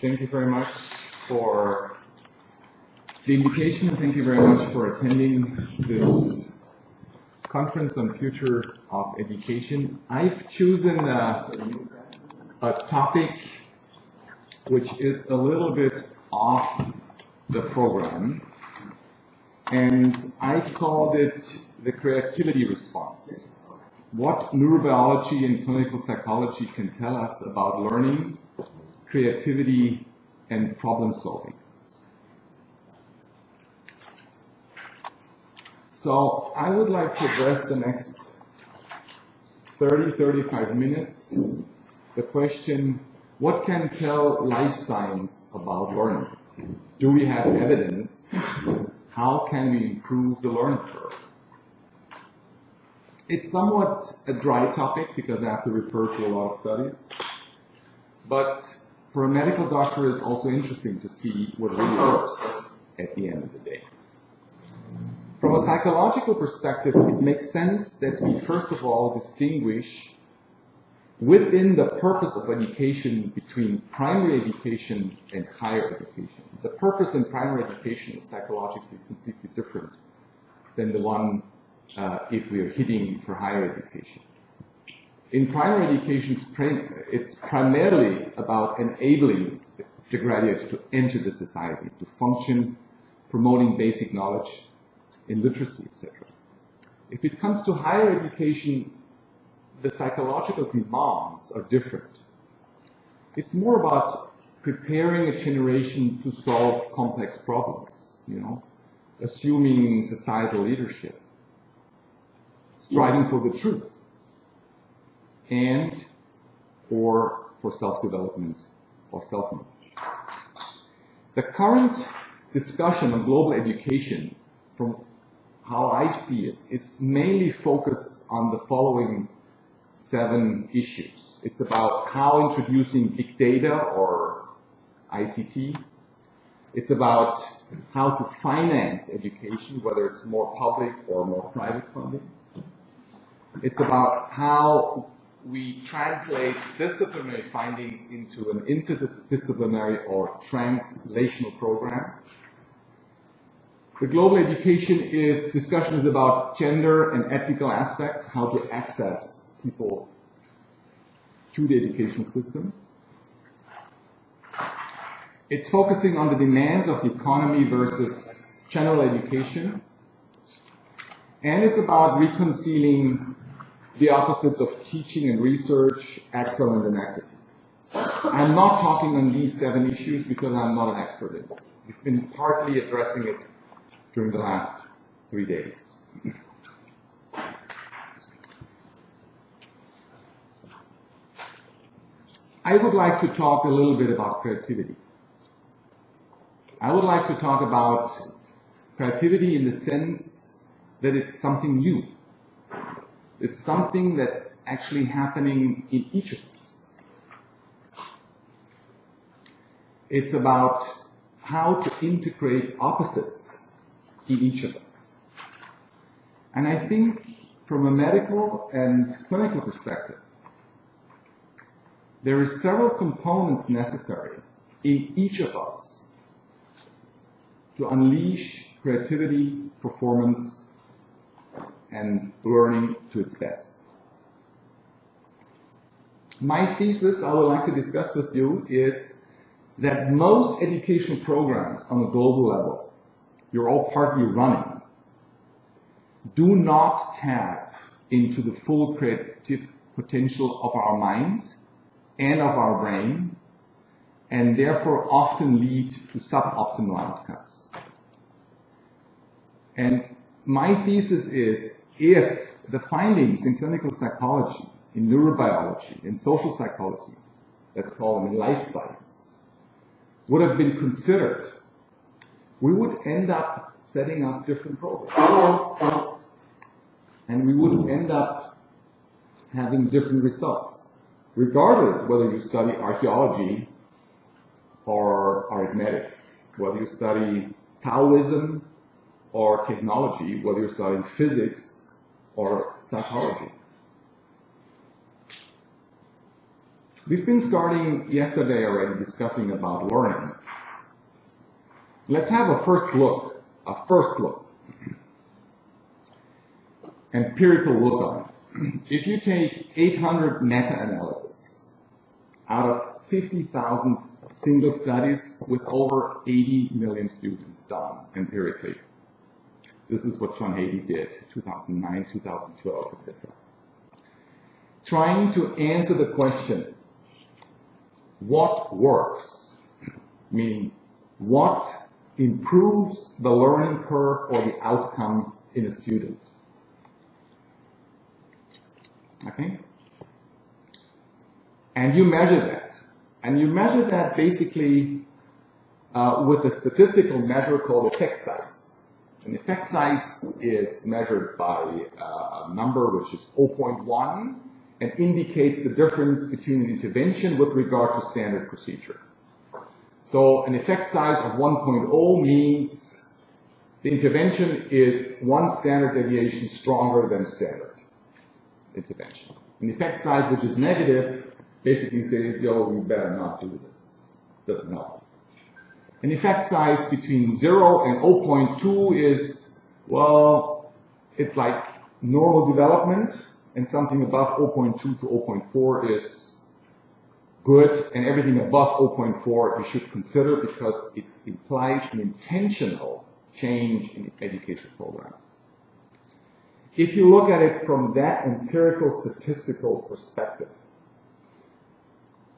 Thank you very much for the invitation. Thank you very much for attending this conference on future of education. I've chosen a topic which is a little bit off the program, and I called it the creativity response. What neurobiology and clinical psychology can tell us about learning, creativity, and problem solving. So I would like to address the next 30-35 minutes the question, what can tell life science about learning? Do we have evidence? How can we improve the learning curve? It's somewhat a dry topic because I have to refer to a lot of studies, but for a medical doctor it's also interesting to see what really works at the end of the day. From a psychological perspective, it makes sense that we first of all distinguish within the purpose of education between primary education and higher education. The purpose in primary education is psychologically completely different than the one if we are hitting for higher education. In primary education, it's primarily about enabling the graduates to enter the society, to function, promoting basic knowledge in literacy, etc. If it comes to higher education, the psychological demands are different. It's more about preparing a generation to solve complex problems, assuming societal leadership, striving for the truth, and for self-development or self-knowledge. The current discussion on global education, from how I see it, is mainly focused on the following 7 issues. It's about how introducing big data or ICT. It's about how to finance education, whether it's more public or more private funding. It's about how we translate disciplinary findings into an interdisciplinary or translational program. The global education discussion is about gender and ethical aspects, how to access people to the educational system. It's focusing on the demands of the economy versus general education. And it's about reconciling the opposites of teaching and research, excellence and equity. I'm not talking on these 7 issues because I'm not an expert in it. We've been partly addressing it during the last 3 days. I would like to talk a little bit about creativity. I would like to talk about creativity in the sense that it's something new. It's something that's actually happening in each of us. It's about how to integrate opposites in each of us. And I think from a medical and clinical perspective, there are several components necessary in each of us to unleash creativity, performance, and learning to its best. My thesis I would like to discuss with you is that most educational programs on a global level, you're all partly running, do not tap into the full creative potential of our mind and of our brain, and therefore often lead to suboptimal outcomes. And my thesis is, if the findings in clinical psychology, in neurobiology, in social psychology, let's call them in life science, would have been considered, we would end up setting up different programs. And we would end up having different results, regardless whether you study archaeology or arithmetics, whether you study Taoism or technology, whether you're studying physics or psychology. We've been starting yesterday already discussing about learning. Let's have a first look, empirical look on it. If you take 800 meta-analysis out of 50,000 single studies with over 80 million students done empirically. This is what Janani did, 2009, 2012, etc. Trying to answer the question, what works? Meaning, what improves the learning curve or the outcome in a student? Okay? And you measure that. And you measure that basically with a statistical measure called effect size. An effect size is measured by a number which is 0.1 and indicates the difference between an intervention with regard to standard procedure. So an effect size of 1.0 means the intervention is one standard deviation stronger than standard intervention. An effect size which is negative basically says, yo, we better not do this. Doesn't help. An effect size between 0 and 0.2 is, well, it's like normal development, and something above 0.2 to 0.4 is good, and everything above 0.4 you should consider because it implies an intentional change in the education program. If you look at it from that empirical statistical perspective,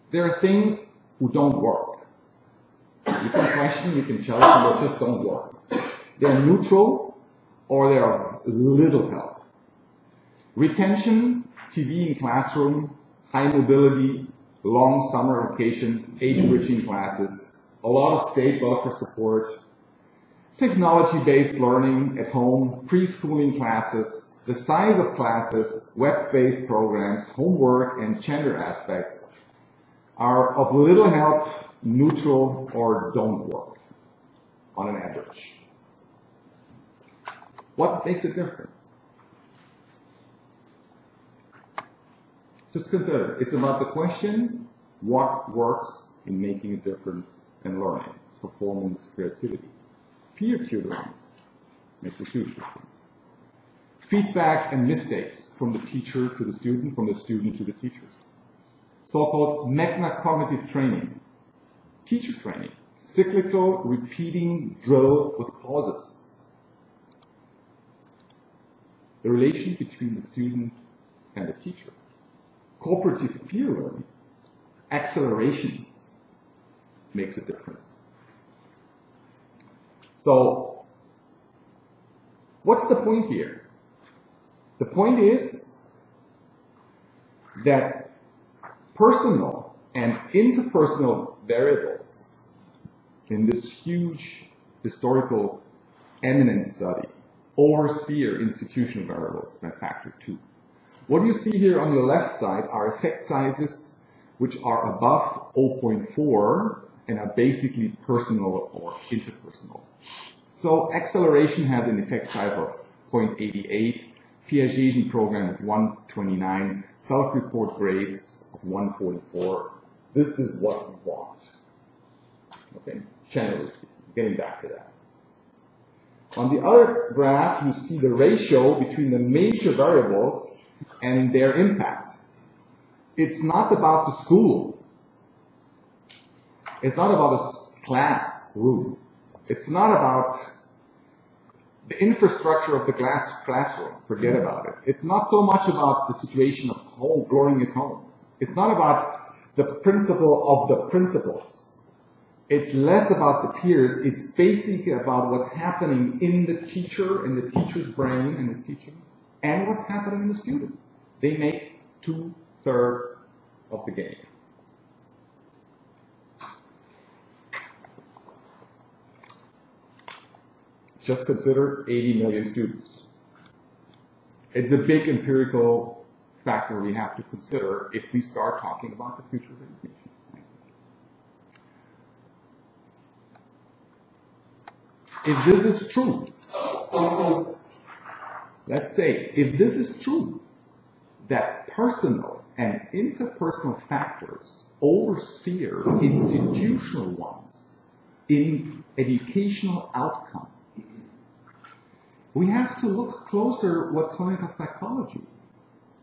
there are things who don't work. You can question, you can challenge, but just don't work. They're neutral or they are little help. Retention, TV in classroom, high mobility, long summer vacations, age-enriching classes, a lot of state welfare support, technology-based learning at home, preschooling classes, the size of classes, web-based programs, homework, and gender aspects are of little help, neutral, or don't work on an average. What makes a difference? Just consider, it's about the question, what works in making a difference in learning, performance, creativity. Peer tutoring makes a huge difference. Feedback and mistakes from the teacher to the student, from the student to the teacher. So-called metacognitive training, teacher training, cyclical repeating drill with pauses. The relation between the student and the teacher. Cooperative peer learning, acceleration makes a difference. So, what's the point here? The point is that personal and interpersonal variables in this huge historical eminent study oversteer institutional variables by factor 2. What you see here on the left side are effect sizes which are above 0.4 and are basically personal or interpersonal. So acceleration had an effect size of 0.88, Piagetian program of 129, self-report grades of 144. This is what we want. Okay, generally speaking, getting back to that. On the other graph, you see the ratio between the major variables and their impact. It's not about the school. It's not about a classroom. It's not about the infrastructure of the classroom. Forget about it. It's not so much about the situation of home, learning at home. It's not about the principle of the principles. It's less about the peers. It's basically about what's happening in the teacher, in the teacher's brain, and his teaching, and what's happening in the student. They make 2/3 of the game. Just consider 80 million students. It's a big empirical factor we have to consider if we start talking about the future of education. If this is true, let's say, if this is true, that personal and interpersonal factors oversteer institutional ones in educational outcome, we have to look closer what clinical psychology,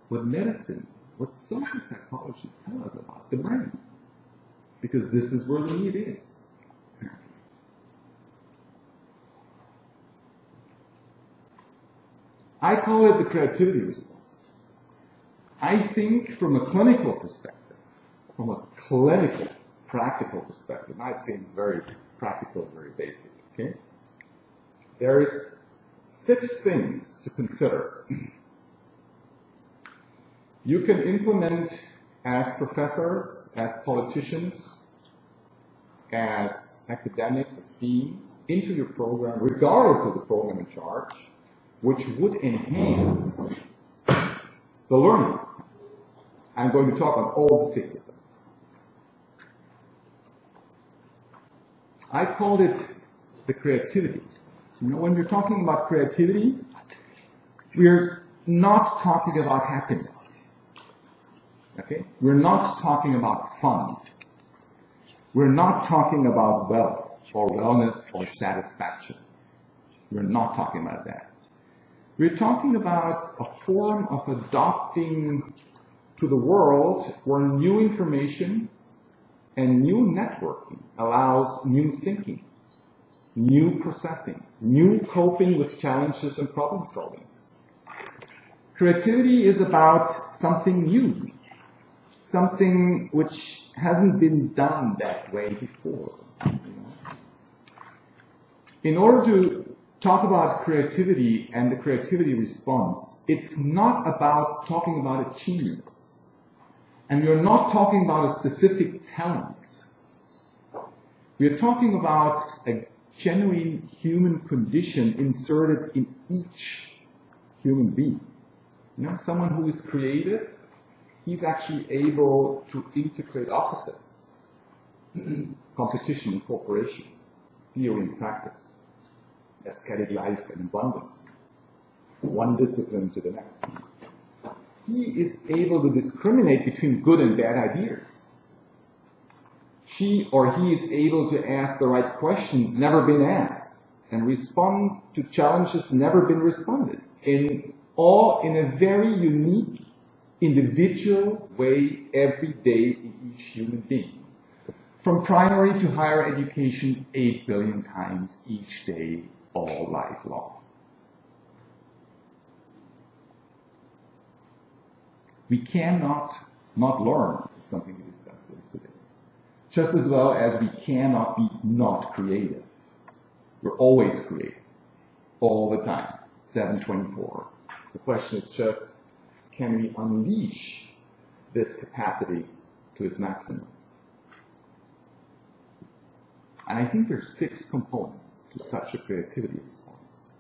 what medicine, what social psychology tell us about the brain. Because this is where the need is. I call it the creativity response. I think from a clinical perspective, from a clinical, practical perspective, I say very practical, very basic, okay? There's 6 things to consider. You can implement as professors, as politicians, as academics, as deans, into your program, regardless of the program in charge, which would enhance the learning. I'm going to talk on all the 6 of them. I called it the creativity. You know, when we're talking about creativity, we're not talking about happiness. Okay? We're not talking about fun. We're not talking about wealth or wellness or satisfaction. We're not talking about that. We're talking about a form of adopting to the world where new information and new networking allows new thinking, new processing, new coping with challenges and problem solving. Creativity is about something new, something which hasn't been done that way before. In order to talk about creativity and the creativity response, it's not about talking about achievements. And we're not talking about a specific talent. We're talking about a genuine human condition inserted in each human being. You know, someone who is creative, he's actually able to integrate opposites. Competition and cooperation, theory and practice, aesthetic life and abundance, one discipline to the next. He is able to discriminate between good and bad ideas. She or he is able to ask the right questions never been asked and respond to challenges never been responded in a very unique, individual way every day in each human being. From primary to higher education 8 billion times each day, all life long. We cannot not learn, is something we discussed yesterday. Just as well as we cannot be not creative. We're always creative, all the time, 7/24. The question is just, can we unleash this capacity to its maximum? And I think there are 6 components to such a creativity response,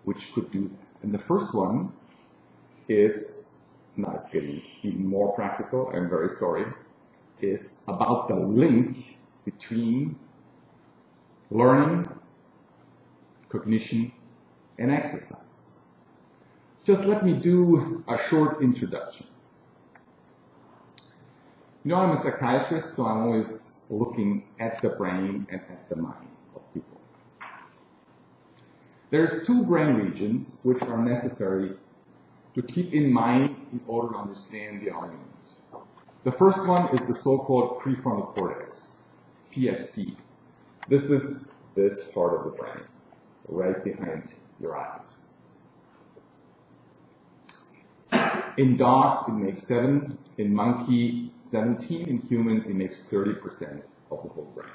which could do that. And the first one is, now it's getting even more practical, I'm very sorry, is about the link between learning, cognition, and exercise. Just let me do a short introduction. You know, I'm a psychiatrist, so I'm always looking at the brain and at the mind of people. There's 2 brain regions which are necessary to keep in mind in order to understand the argument. The first one is the so-called prefrontal cortex, PFC. This is this part of the brain, right behind your eyes. In dogs, it makes 7. In monkey, 17. In humans, it makes 30% of the whole brain.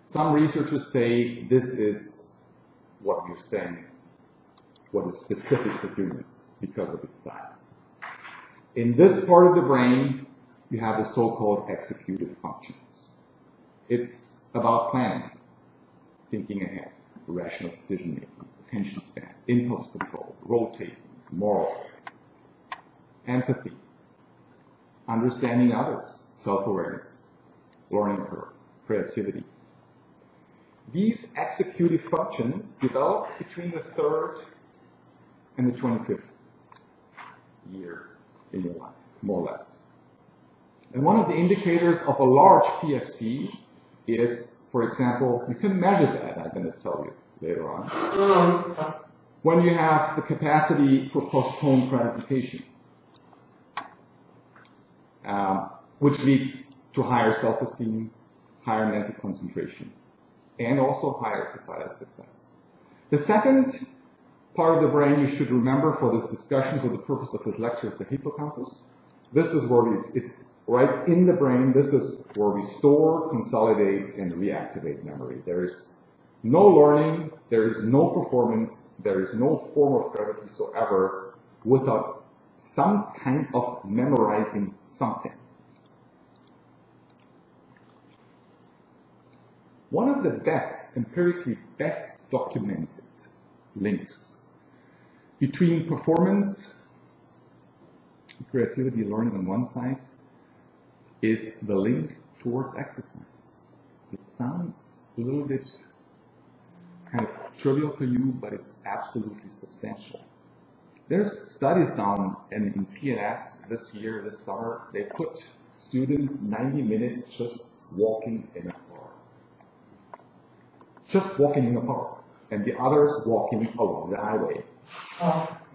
Some researchers say this is what you're saying, what is specific for humans because of its size. In this part of the brain, you have the so-called executive functions. It's about planning, thinking ahead, rational decision-making, attention span, impulse control, role-taking, morals, empathy, understanding others, self-awareness, learning curve, creativity. These executive functions develop between the 3rd and the 25th year in your life. more or less. And one of the indicators of a large PFC is, for example, you can measure that, I'm going to tell you later on, when you have the capacity for postponed gratification, which leads to higher self-esteem, higher mental concentration, and also higher societal success. The second part of the brain you should remember for this discussion, for the purpose of this lecture, is the hippocampus. This is where it's right in the brain. This is where we store, consolidate, and reactivate memory. There is no learning, there is no performance, there is no form of gravity whatsoever without some kind of memorizing something. One of the best, empirically best documented links between performance, creativity, learning on one side is the link towards exercise. It sounds a little bit kind of trivial for you, but it's absolutely substantial. There's studies done in PNS this year, this summer. They put students 90 minutes just walking in a park. Just walking in a park. And the others walking along the highway.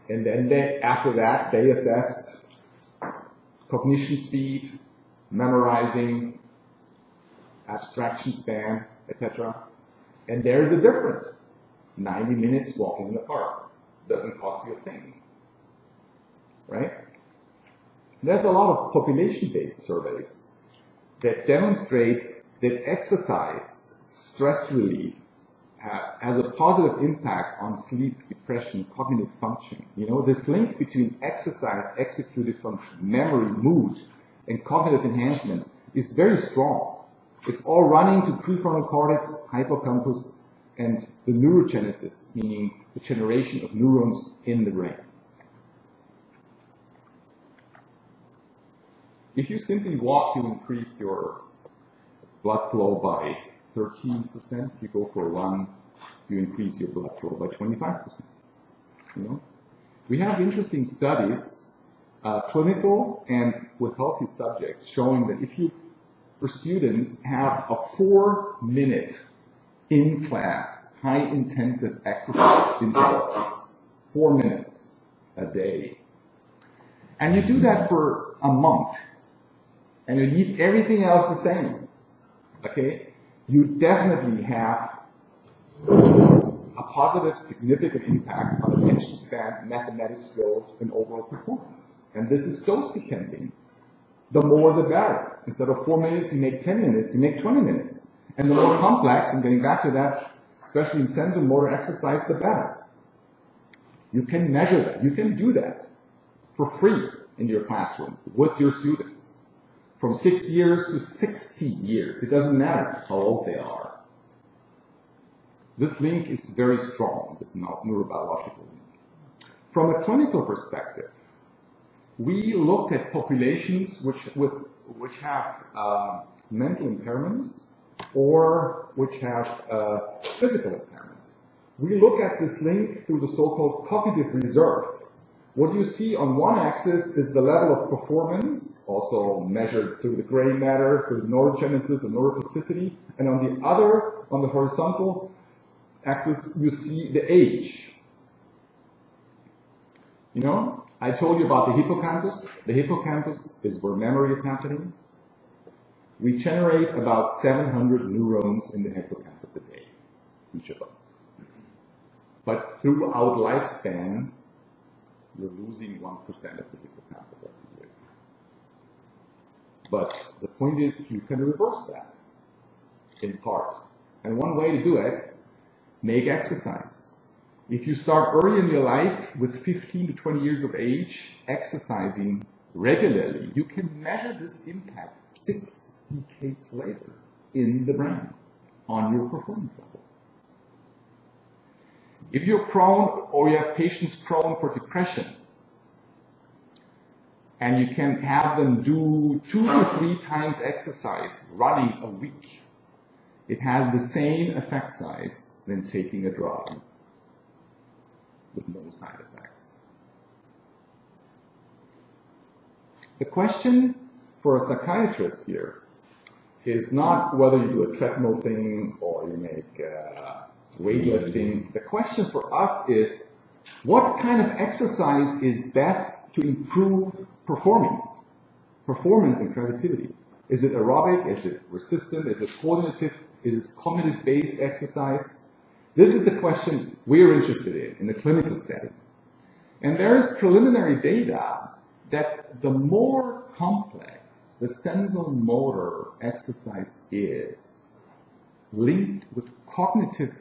And then after that, they assessed cognition speed, memorizing, abstraction span, etc. And there's a difference. 90 minutes walking in the park doesn't cost you a thing. Right? There's a lot of population-based surveys that demonstrate that exercise, stress relief, has a positive impact on sleep, depression, cognitive function. You know, this link between exercise, executive function, memory, mood, and cognitive enhancement is very strong. It's all running to prefrontal cortex, hippocampus, and the neurogenesis, meaning the generation of neurons in the brain. If you simply walk, you increase your blood flow by 13%. If you go for a run, you increase your blood flow by 25%. You know? We have interesting studies, clinical and with healthy subjects, showing that if you, for students, have a 4-minute in-class, high-intensive exercise interval, 4 minutes a day, and you do that for a month, and you leave everything else the same, okay? You definitely have a positive, significant impact on attention span, mathematics skills, and overall performance. And this is dose depending. The more the better. Instead of 4 minutes, you make 10 minutes, you make 20 minutes. And the more complex, and getting back to that, especially in sensory motor exercise, the better. You can measure that. You can do that for free in your classroom with your students. From 6 years to 60 years. It doesn't matter how old they are. This link is very strong, this neurobiological link. From a clinical perspective, we look at populations which have mental impairments or which have physical impairments. We look at this link through the so-called cognitive reserve. What you see on one axis is the level of performance, also measured through the gray matter, through neurogenesis and neuroplasticity, and on the other, on the horizontal axis, you see the age. You know, I told you about the hippocampus. The hippocampus is where memory is happening. We generate about 700 neurons in the hippocampus a day, each of us. But throughout lifespan, you're losing 1% of the hippocampus every year. But the point is, you can reverse that, in part. And one way to do it, make exercise. If you start early in your life, with 15 to 20 years of age, exercising regularly, you can measure this impact 6 decades later in the brain on your performance level. If you're prone, or you have patients prone for depression, and you can have them do 2 to 3 times exercise, running a week, it has the same effect size than taking a drug with no side effects. The question for a psychiatrist here is not whether you do a treadmill thing or you make weightlifting. The question for us is, what kind of exercise is best to improve performance and creativity? Is it aerobic? Is it resistant? Is it coordinative? Is it cognitive-based exercise? This is the question we're interested in the clinical setting. And there is preliminary data that the more complex the sensomotor exercise is, linked with cognitive,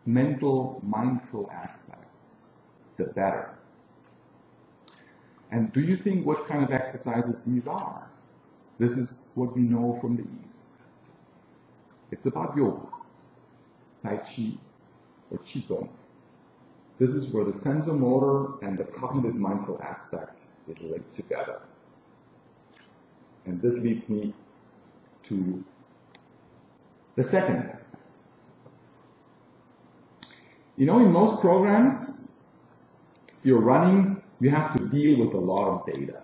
mental, mindful aspects, the better. And do you think what kind of exercises these are? This is what we know from the East. It's about yoga, Tai Chi, or Qigong. This is where the sensomotor and the cognitive mindful aspect is linked together. And this leads me to the second aspect. You know, in most programs you're running, you have to deal with a lot of data.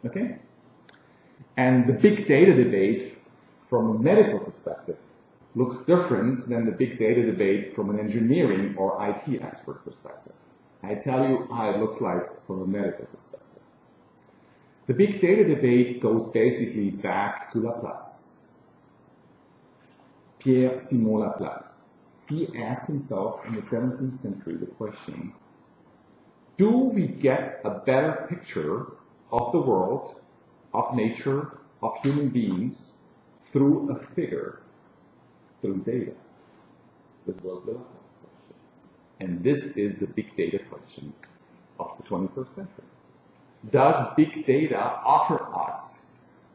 Okay? And the big data debate from a medical perspective looks different than the big data debate from an engineering or IT expert perspective. I tell you how it looks like from a medical perspective. The big data debate goes basically back to Laplace. Pierre Simon Laplace. He asked himself in the 17th century the question, do we get a better picture of the world, of nature, of human beings through a figure, through data? This was the last question. And this is the big data question of the 21st century. Does big data offer us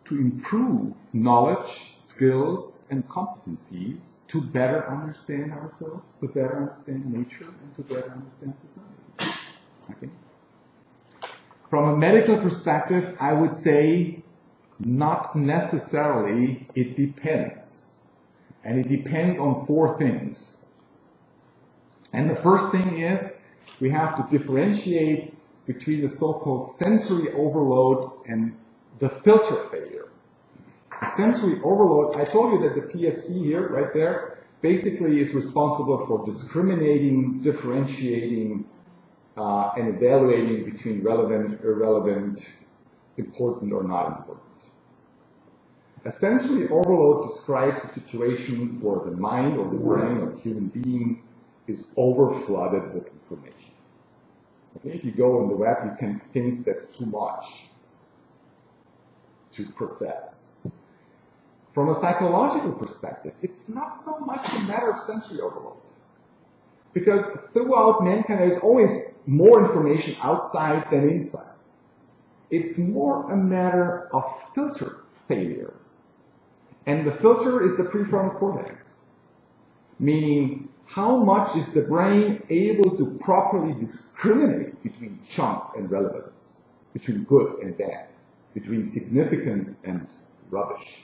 to improve knowledge, skills, and competencies to better understand ourselves, to better understand nature, and to better understand society? Okay. From a medical perspective, I would say not necessarily. It depends. And it depends on four things. And the first thing is we have to differentiate between the so-called sensory overload and the filter failure. The sensory overload, I told you that the PFC here, right there, basically is responsible for discriminating, differentiating, and evaluating between relevant, irrelevant, important, or not important. A sensory overload describes a situation where the mind or the brain of a human being is overflooded with information. Okay? If you go on the web, you can think that's too much to process. From a psychological perspective, it's not so much a matter of sensory overload. Because throughout mankind, there's always more information outside than inside. It's more a matter of filter failure. And the filter is the prefrontal cortex. Meaning, how much is the brain able to properly discriminate between junk and relevance, between good and bad, between significant and rubbish?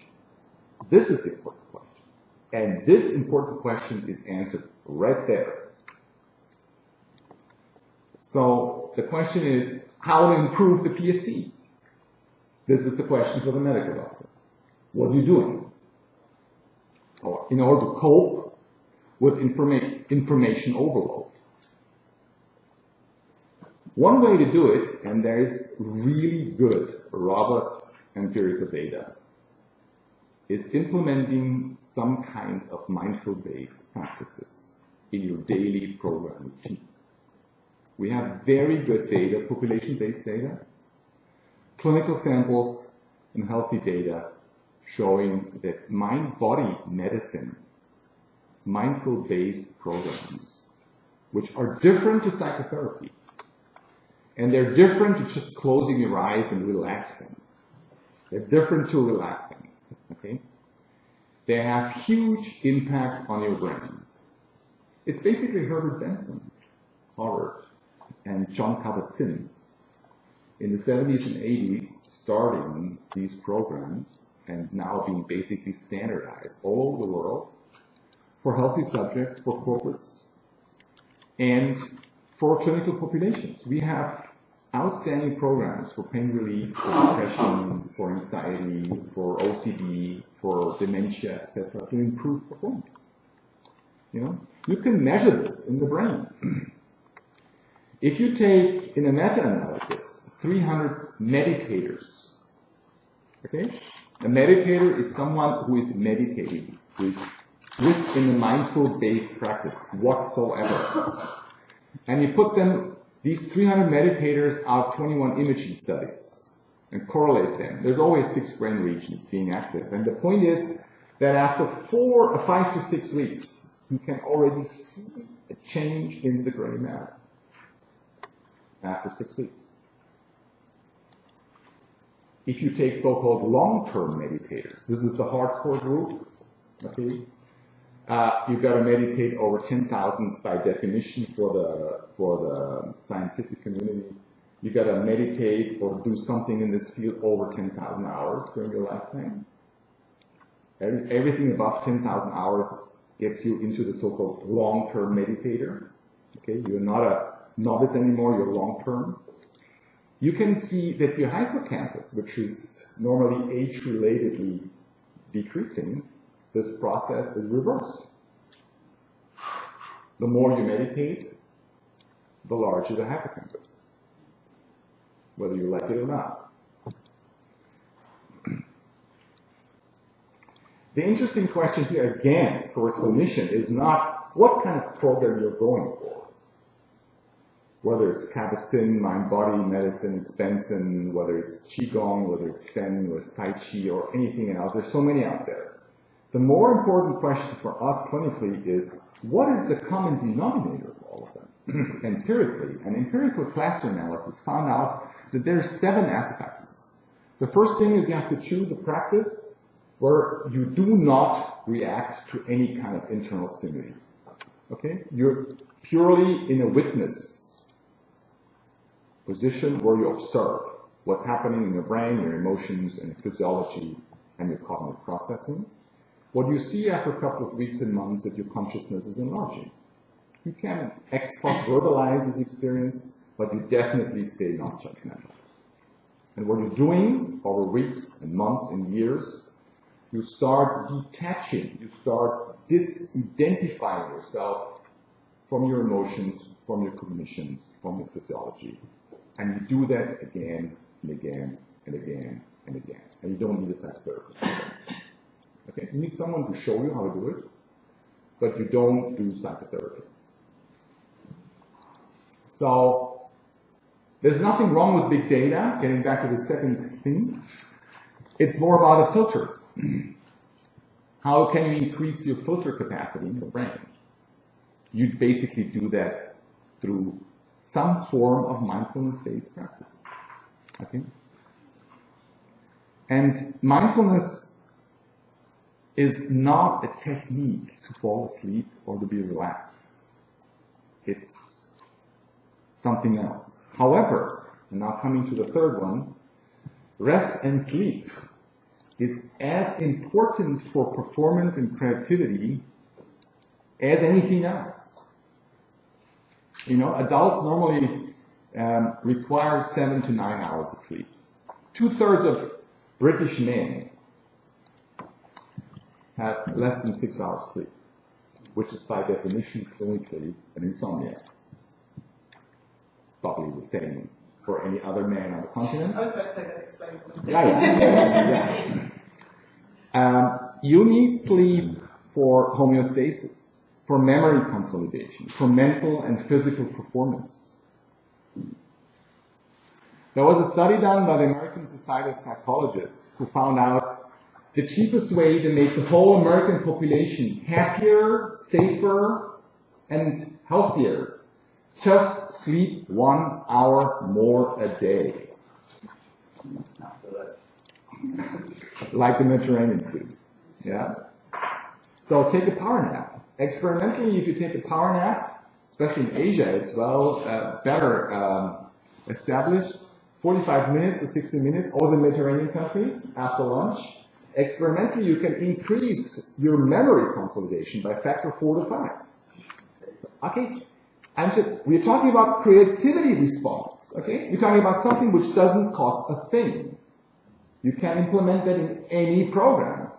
This is the important question. And this important question is answered right there. So the question is, how to improve the PFC? This is the question for the medical doctor. What are you doing in order to cope with information overload? One way to do it, and there is really good, robust empirical data, is implementing some kind of mindful-based practices in your daily program routine. We have very good data, population-based data, clinical samples, and healthy data showing that mind-body medicine, mindful-based programs, which are different to psychotherapy, and they're different to just closing your eyes and relaxing. They're different to relaxing, okay? They have huge impact on your brain. It's basically Herbert Benson, Harvard, and John Kabat-Zinn in the 70s and 80s starting these programs and now being basically standardized all over the world for healthy subjects, for corporates, and for clinical populations. We have outstanding programs for pain relief, for depression, for anxiety, for OCD, for dementia, etc., to improve performance. You know, you can measure this in the brain. If you take, in a meta-analysis, 300 meditators, okay? A meditator is someone who is meditating, who is within a mindful-based practice whatsoever. And you put them, these 300 meditators, out 21 imaging studies and correlate them. There's always 6 brain regions being active. And the point is that after 5 to 6 weeks, you can already see a change in the gray matter. After 6 weeks. If you take so-called long-term meditators, this is the hardcore group, okay? You've got to meditate over 10,000 by definition for the scientific community. You've got to meditate or do something in this field over 10,000 hours during your lifetime. Everything above 10,000 hours gets you into the so-called long-term meditator. Okay, you're not a novice anymore, you're long-term. You can see that your hippocampus, which is normally age-relatedly decreasing, this process is reversed. The more you meditate, the larger the hippocampus, whether you like it or not. The interesting question here, again, for a clinician is not what kind of program you're going for. Whether it's Kabat-Zinn, mind-body medicine, it's Benson, whether it's Qigong, whether it's Zen, or it's Tai Chi, or anything else. There's so many out there. The more important question for us clinically is, what is the common denominator of all of them? Empirically, an empirical cluster analysis found out that there are 7 aspects. The first thing is you have to choose a practice where you do not react to any kind of internal stimuli. Okay? You're purely in a witness position where you observe what's happening in your brain, your emotions, and your physiology, and your cognitive processing. What you see after a couple of weeks and months is that your consciousness is enlarging. You can ex post verbalize this experience, but you definitely stay non-judgmental. And what you're doing over weeks and months and years, you start detaching, you start disidentifying yourself from your emotions, from your cognitions, from your physiology. And you do that again and again and again and again. And you don't need a psychotherapist. Okay? You need someone to show you how to do it, but you don't do psychotherapy. So, there's nothing wrong with big data, getting back to the second thing. It's more about a filter. How can you increase your filter capacity in the brain? You basically do that through some form of mindfulness-based practice. Okay? And mindfulness is not a technique to fall asleep or to be relaxed. It's something else. However, and now coming to the third one, rest and sleep is as important for performance and creativity as anything else. You know, adults normally require 7 to 9 hours of sleep. 2/3 of British men have less than 6 hours sleep, which is by definition clinically an insomnia. Probably the same for any other man on the continent. I was about to say that explains it. Yeah. You need sleep for homeostasis, for memory consolidation, for mental and physical performance. There was a study done by the American Society of Psychologists who found out the cheapest way to make the whole American population happier, safer, and healthier. Just sleep 1 hour more a day. Like the Mediterranean student. Yeah? So take a power nap. Experimentally, if you take a power nap, especially in Asia, it's better established. 45 minutes to 60 minutes, all the Mediterranean countries, after lunch. Experimentally, you can increase your memory consolidation by a factor 4 to 5. Okay? We're talking about creativity response. Okay? We're talking about something which doesn't cost a thing. You can implement that in any program.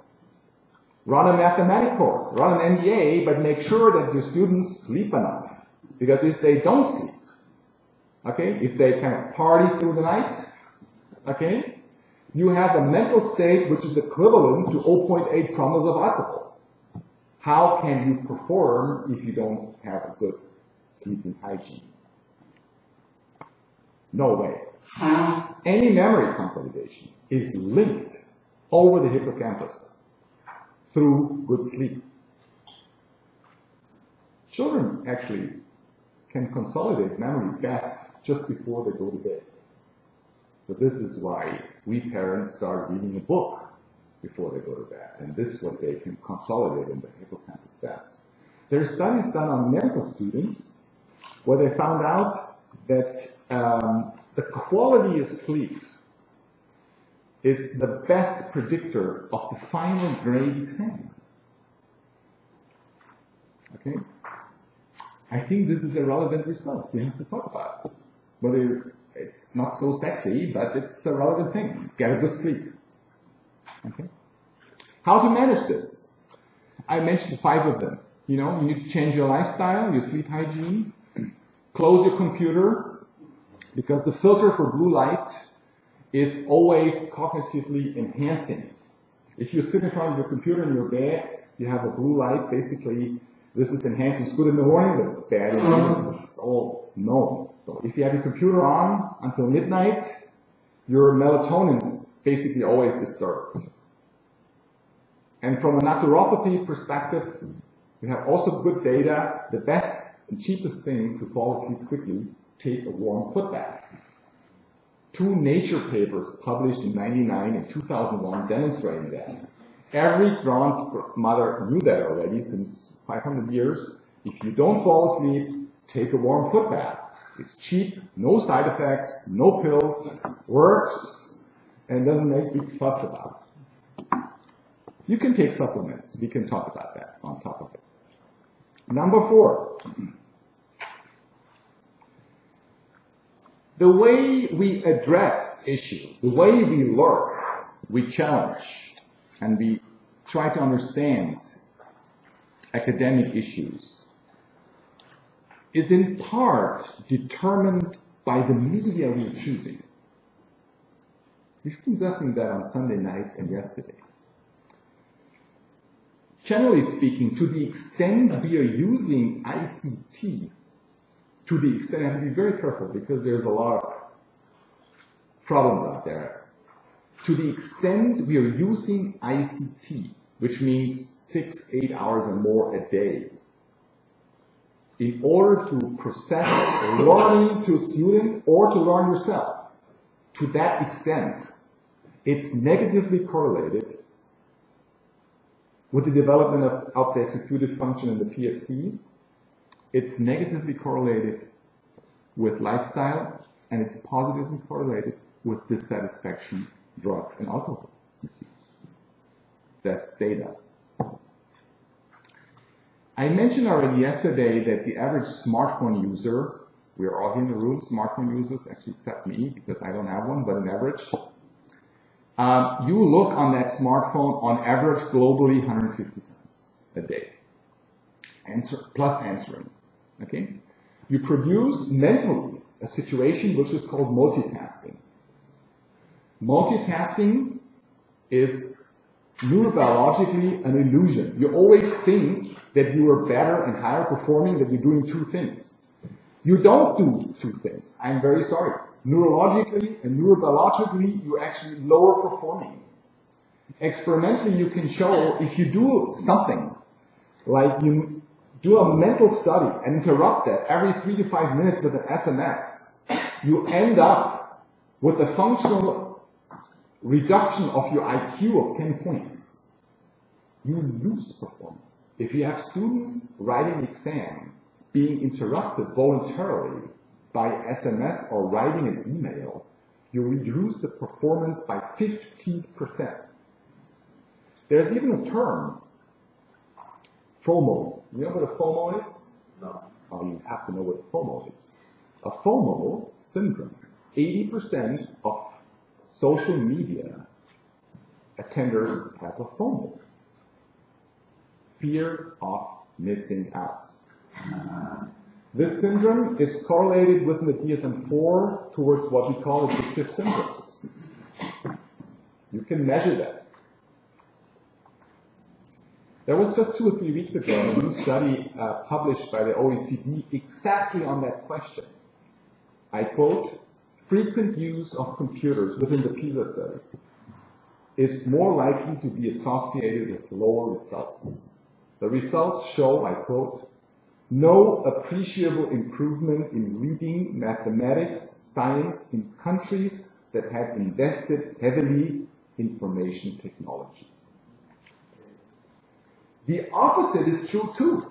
Run a mathematics course, run an MBA, but make sure that your students sleep enough. Because if they don't sleep, okay, if they kind of party through the night, okay, you have a mental state which is equivalent to 0.8 promils of alcohol. How can you perform if you don't have a good sleeping hygiene? No way. Any memory consolidation is linked over the hippocampus through good sleep. Children actually can consolidate memory best just before they go to bed. So this is why we parents start reading a book before they go to bed. And this is what they can consolidate in the hippocampus best. There are studies done on medical students where they found out that the quality of sleep is the best predictor of the final grade exam. Okay? I think this is a relevant result. We have to talk about it. Whether it's not so sexy, but it's a relevant thing. Get a good sleep. Okay? How to manage this? I mentioned 5 of them. You know, you need to change your lifestyle, your sleep hygiene, close your computer, because the filter for blue light is always cognitively enhancing. If you sit in front of your computer in your bed, you have a blue light, basically, this is enhancing. It's good in the morning, but it's bad in the evening. It's all known. So if you have your computer on until midnight, your melatonin is basically always disturbed. And from a naturopathy perspective, we have also good data. The best and cheapest thing to fall asleep quickly, take a warm foot bath. 2 Nature papers published in 1999 and 2001 demonstrating that. Every grandmother knew that already since 500 years. If you don't fall asleep, take a warm foot bath. It's cheap, no side effects, no pills, works, and doesn't make big fuss about it. You can take supplements. We can talk about that on top of it. Number 4. The way we address issues, the way we learn, we challenge, and we try to understand academic issues is in part determined by the media we are choosing. We've been discussing that on Sunday night and yesterday. Generally speaking, to the extent we are using ICT, to the extent, I have to be very careful because there's a lot of problems out there. To the extent we are using ICT, which means 6-8 hours or more a day, in order to process learning to a student or to learn yourself, to that extent, it's negatively correlated with the development of the executive function in the PFC. It's negatively correlated with lifestyle, and it's positively correlated with dissatisfaction, drug, and alcohol misuse. That's data. I mentioned already yesterday that the average smartphone user, we are all here in the room, smartphone users, actually except me, because I don't have one, but an average. You look on that smartphone on average globally 150 times a day, plus answering. Okay? You produce mentally a situation which is called multitasking. Multitasking is neurobiologically an illusion. You always think that you are better and higher performing, that you're doing 2 things. You don't do 2 things. I'm very sorry. Neurologically and neurobiologically, you're actually lower performing. Experimentally, you can show if you do something, like you do a mental study and interrupt that every 3 to 5 minutes with an SMS, you end up with a functional reduction of your IQ of 10 points. You lose performance. If you have students writing an exam being interrupted voluntarily by SMS or writing an email, you reduce the performance by 50%. There's even a term, FOMO. You know what a FOMO is? No. Oh, you have to know what a FOMO is. A FOMO syndrome 80% of social media attenders have a FOMO, fear of missing out. This syndrome is correlated within the DSM-4 towards what we call addictive syndromes. You can measure that. There was just 2 or 3 weeks ago a new study published by the OECD exactly on that question. I quote, frequent use of computers within the PISA study is more likely to be associated with lower results. The results show, I quote, no appreciable improvement in reading, mathematics, science in countries that have invested heavily in information technology. The opposite is true too.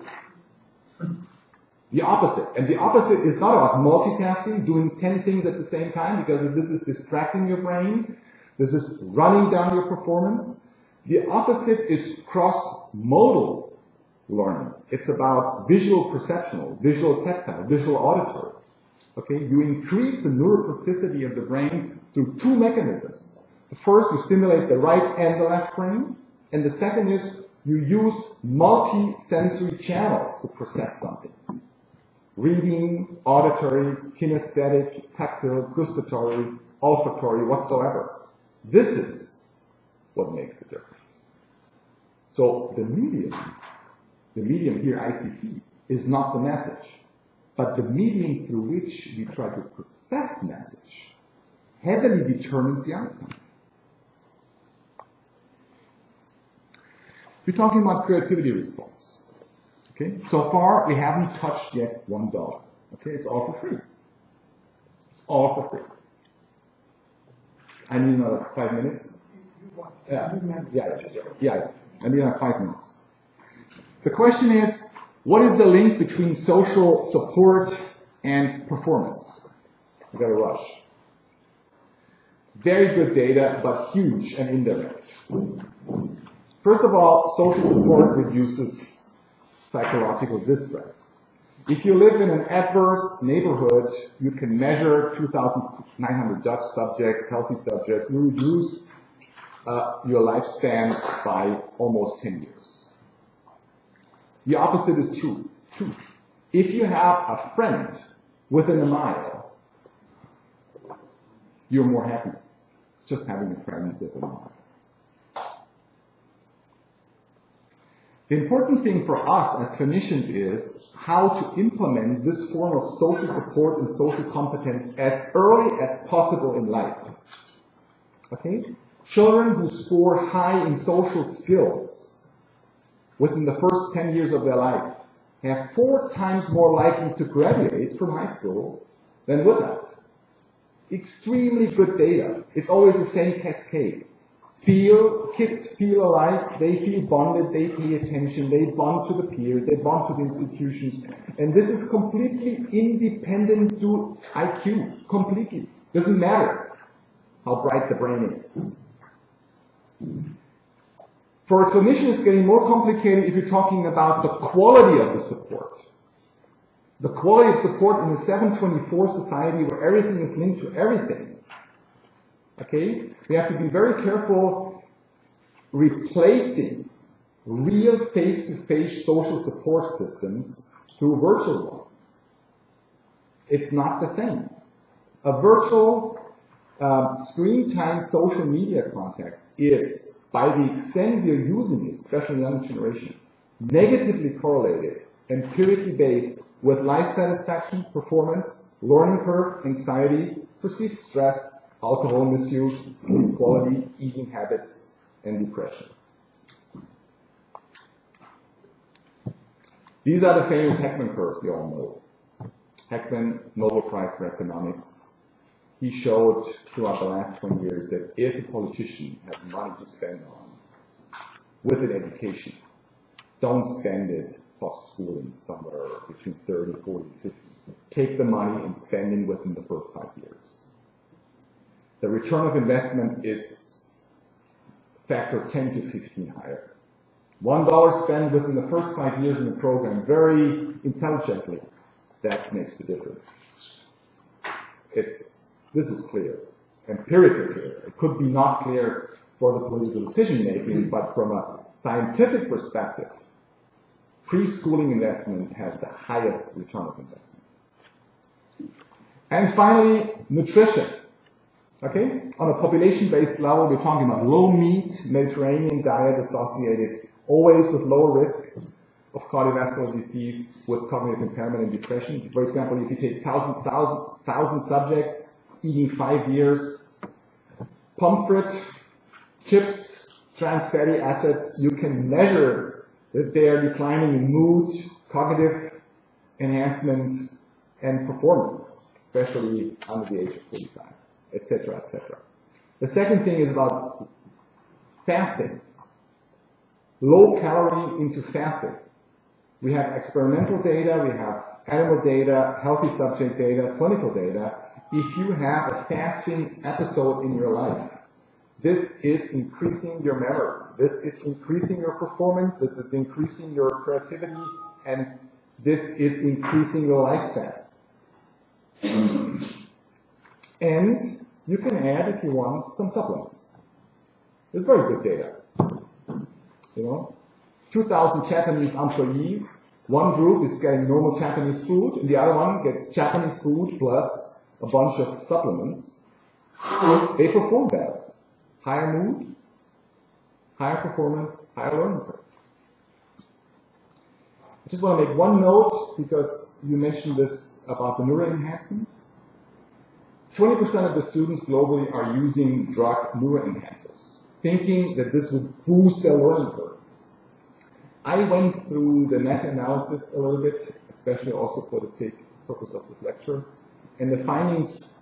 The opposite. And the opposite is not about multitasking, doing 10 things at the same time, because this is distracting your brain. This is running down your performance. The opposite is cross-modal learning. It's about visual perceptual, visual tactile, visual auditory. Okay? You increase the neuroplasticity of the brain through 2 mechanisms. The first, you stimulate the right and the left brain. And the second is you use multi-sensory channels to process something. Reading, auditory, kinesthetic, tactile, gustatory, olfactory, whatsoever. This is what makes the difference. So the medium here, ICT, is not the message, but the medium through which we try to process message heavily determines the outcome. We're talking about creativity response. Okay? So far, we haven't touched yet $1. Okay? It's all for free. It's all for free. I need another 5 minutes. Yeah. I need another 5 minutes. The question is, what is the link between social support and performance? We've got to rush. Very good data, but huge and indirect. First of all, social support reduces psychological distress. If you live in an adverse neighborhood, you can measure 2,900 Dutch subjects, healthy subjects, you reduce your lifespan by almost 10 years. The opposite is true. If you have a friend within a mile, you're more happy just having a friend within a mile. The important thing for us as clinicians is how to implement this form of social support and social competence as early as possible in life. Okay? Children who score high in social skills within the first 10 years of their life have 4 times more likely to graduate from high school than without. Extremely good data. It's always the same cascade. Kids feel alike, they feel bonded, they pay attention, they bond to the peers, they bond to the institutions. And this is completely independent to IQ. Completely. Doesn't matter how bright the brain is. For a clinician, it's getting more complicated if you're talking about the quality of the support. The quality of support in the 724 society where everything is linked to everything. Okay? We have to be very careful replacing real face-to-face social support systems through virtual ones. It's not the same. A virtual screen time social media contact is, by the extent you're using it, especially young generation, negatively correlated, empirically based with life satisfaction, performance, learning curve, anxiety, perceived stress, alcohol misuse, sleep quality, eating habits, and depression. These are the famous Heckman curves we all know. Heckman, Nobel Prize for Economics. He showed throughout the last 20 years that if a politician has money to spend on with an education, don't spend it post-schooling somewhere between 30, 40, 50. Take the money and spend it within the first 5 years. The return of investment is factor 10 to 15 higher. $1 spent within the first 5 years in the program very intelligently, that makes the difference. It's This is clear, empirically clear. It could be not clear for the political decision making, but from a scientific perspective, preschooling investment has the highest return of investment. And finally, nutrition. Okay? On a population-based level, we're talking about low meat, Mediterranean diet associated always with lower risk of cardiovascular disease with cognitive impairment and depression. For example, if you take 1,000 subjects eating 5 years, pomfret, chips, trans fatty acids, you can measure that they are declining in mood, cognitive enhancement, and performance, especially under the age of 45, etc., etc. The second thing is about fasting. Low calorie into fasting. We have experimental data, we have animal data, healthy subject data, clinical data. If you have a fasting episode in your life, this is increasing your memory, this is increasing your performance, this is increasing your creativity, and this is increasing your lifespan. And you can add, if you want, some supplements. It's very good data. You know, 2,000 Japanese employees, one group is getting normal Japanese food, and the other one gets Japanese food plus a bunch of supplements. They perform better. Higher mood, higher performance, higher learning curve. I just want to make one note, because you mentioned this about the neural enhancement. 20% of the students globally are using drug neuroenhancers, thinking that this would boost their learning curve. I went through the meta-analysis a little bit, especially also for the purpose of this lecture, and the findings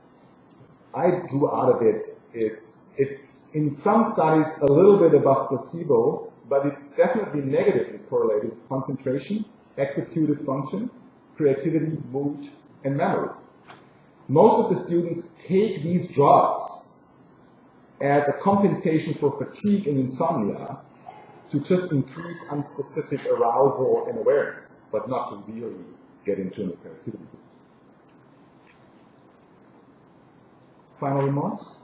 I drew out of it is it's in some studies a little bit above placebo, but it's definitely negatively correlated with concentration, executive function, creativity, mood, and memory. Most of the students take these drugs as a compensation for fatigue and insomnia to just increase unspecific arousal and awareness, but not to really get into a creativity boost. Final remarks?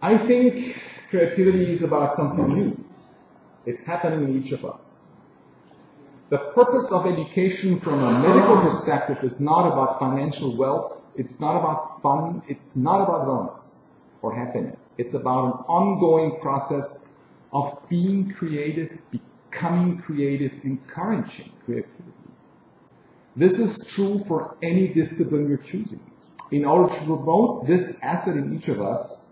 I think creativity is about something new. It's happening in each of us. The purpose of education from a medical perspective is not about financial wealth, it's not about fun, it's not about wellness or happiness. It's about an ongoing process of being creative, becoming creative, encouraging creativity. This is true for any discipline you're choosing. In order to promote this asset in each of us,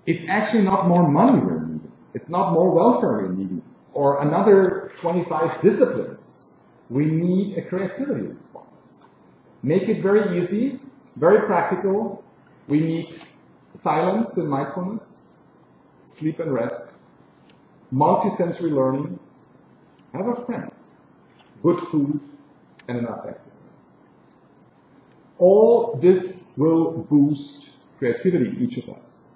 it's actually not more money we're needing. It's not more welfare we're needing, or another 25 disciplines. We need a creativity response. Make it very easy, very practical. We need silence and mindfulness, sleep and rest, multisensory learning, have a friend, good food, and enough exercise. All this will boost creativity in each of us.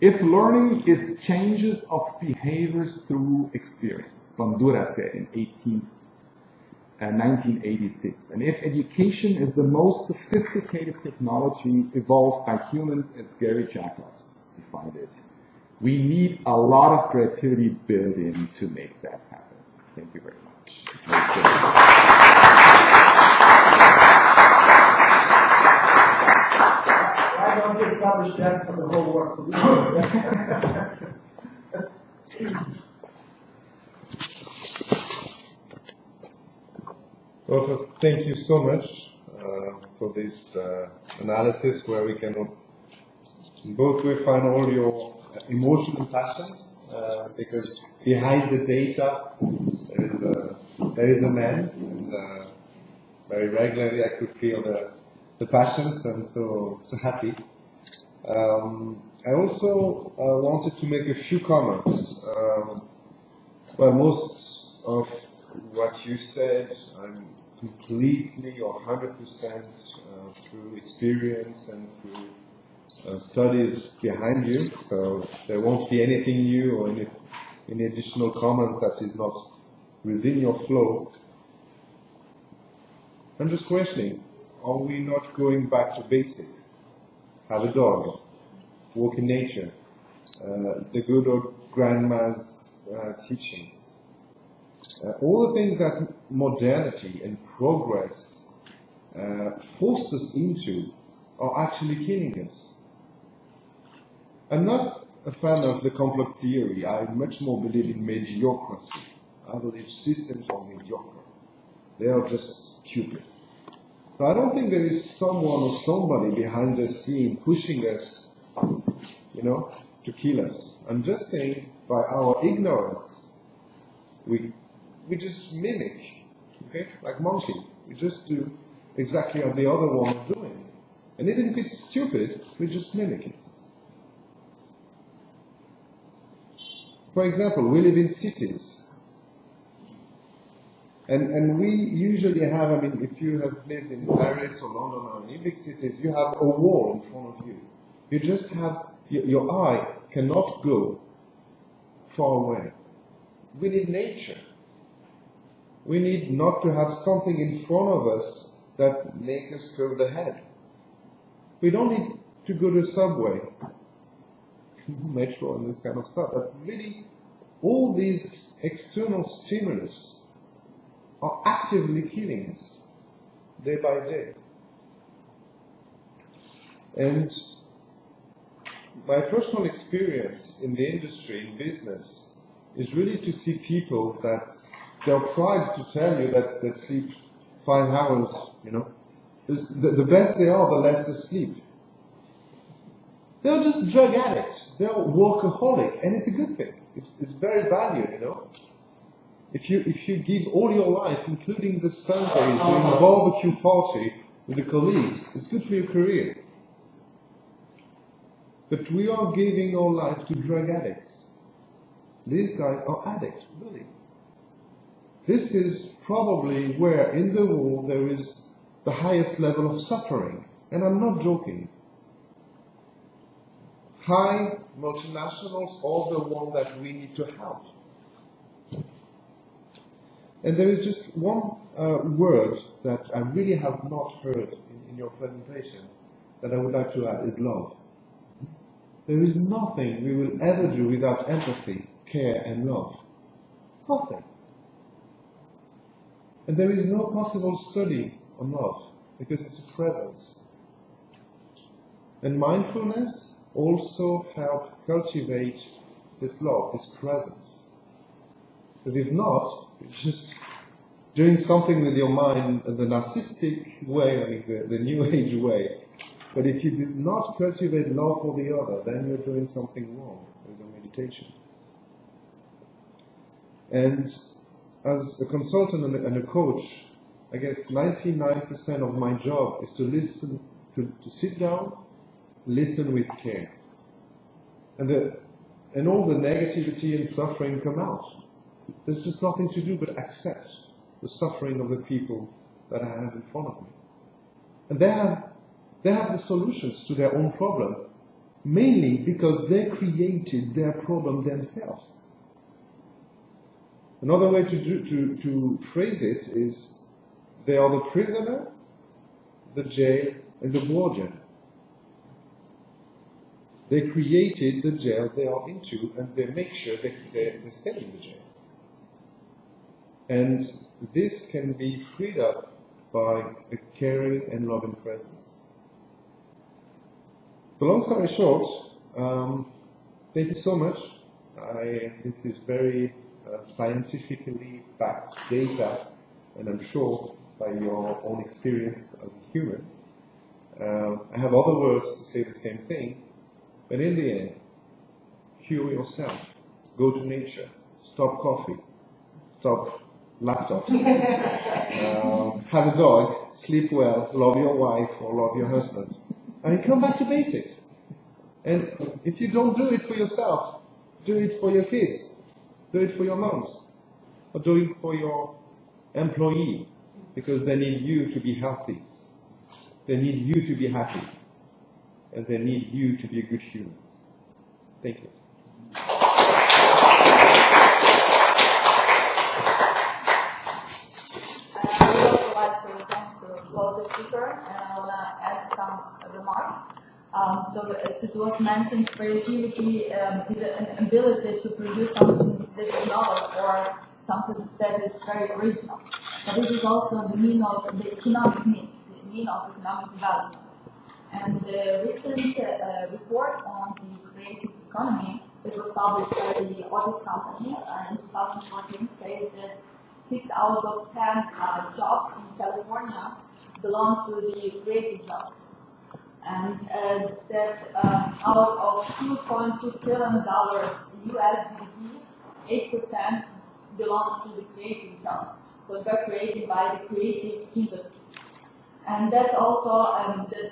If learning is changes of behaviors through experience, Bandura said in 1986, and if education is the most sophisticated technology evolved by humans, as Gary Jacobs defined it, we need a lot of creativity built in to make that happen. Thank you very much. I don't get published that for the whole world. Well, thank you so much for this analysis, where we can both find all your emotional passions, because behind the data there is a man, and very regularly I could feel the passions. I'm so happy. I also wanted to make a few comments. Well, most of what you said, I'm completely or 100% through experience and through studies behind you, so there won't be anything new or any additional comment that is not within your flow. I'm just questioning, are we not going back to basics? Have a dog, walk in nature, the good old grandma's teachings. All the things that modernity and progress forced us into are actually killing us. I'm not a fan of the complex theory. I much more believe in mediocrity. I believe systems are mediocre. They are just stupid. So I don't think there is someone or somebody behind the scene pushing us, to kill us. I'm just saying, by our ignorance, we just mimic, okay? Like monkey. We just do exactly what the other one is doing. And even if it's stupid, we just mimic it. For example, we live in cities. And we usually have, if you have lived in Paris or London or any big cities, you have a wall in front of you. You just have, your eye cannot go far away. We need nature. We need not to have something in front of us that makes us curve the head. We don't need to go to the subway, metro and this kind of stuff. But really, all these external stimulus are actively killing us, day by day. And my personal experience in the industry, in business, is really to see people that they're proud to tell you that they sleep 5 hours, The best they are, the less they sleep. They're just drug addicts. They're workaholic, and it's a good thing. It's very valued, If you give all your life, including the Sundays, doing a barbecue party with the colleagues, it's good for your career. But we are giving our life to drug addicts. These guys are addicts, really. This is probably where in the world there is the highest level of suffering. And I'm not joking. High multinationals are the ones that we need to help. And there is just one word that I really have not heard in your presentation that I would like to add is love. There is nothing we will ever do without empathy, care, and love. Nothing. And there is no possible study on love, because it's a presence. And mindfulness also helps cultivate this love, this presence. Because if not, it's just doing something with your mind in the narcissistic way, the new age way. But if you did not cultivate love for the other, then you're doing something wrong with your meditation. And as a consultant and a coach, I guess 99% of my job is to listen, to sit down, listen with care. And all the negativity and suffering come out. There's just nothing to do but accept the suffering of the people that I have in front of me. And they have the solutions to their own problem, mainly because they created their problem themselves. Another way to phrase it is they are the prisoner, the jail, and the warden. They created the jail they are into, and they make sure they stay in the jail. And this can be freed up by a caring and loving presence. So long story short, thank you so much. This is very scientifically backed data, and I'm sure by your own experience as a human. I have other words to say the same thing, but in the end, cure yourself, go to nature, stop coffee, stop laptops, have a dog, sleep well, love your wife or love your husband. Come back to basics. And if you don't do it for yourself, do it for your kids, do it for your moms, or do it for your employee, because they need you to be healthy. They need you to be happy. And they need you to be a good human. Thank you. I would also like to thank the speaker. add some remarks. So as it was mentioned, creativity is an ability to produce something that is novel or something that is very original. But it is also the mean of the economic mean, the mean of economic development. And the recent report on the creative economy, which was published by the Otis company in 2014, stated that 6 out of 10 jobs in California belong to the creative jobs. And that out of $2.2 trillion US GDP, 8% belongs to the creative jobs. So they're created by the creative industry. And that's also,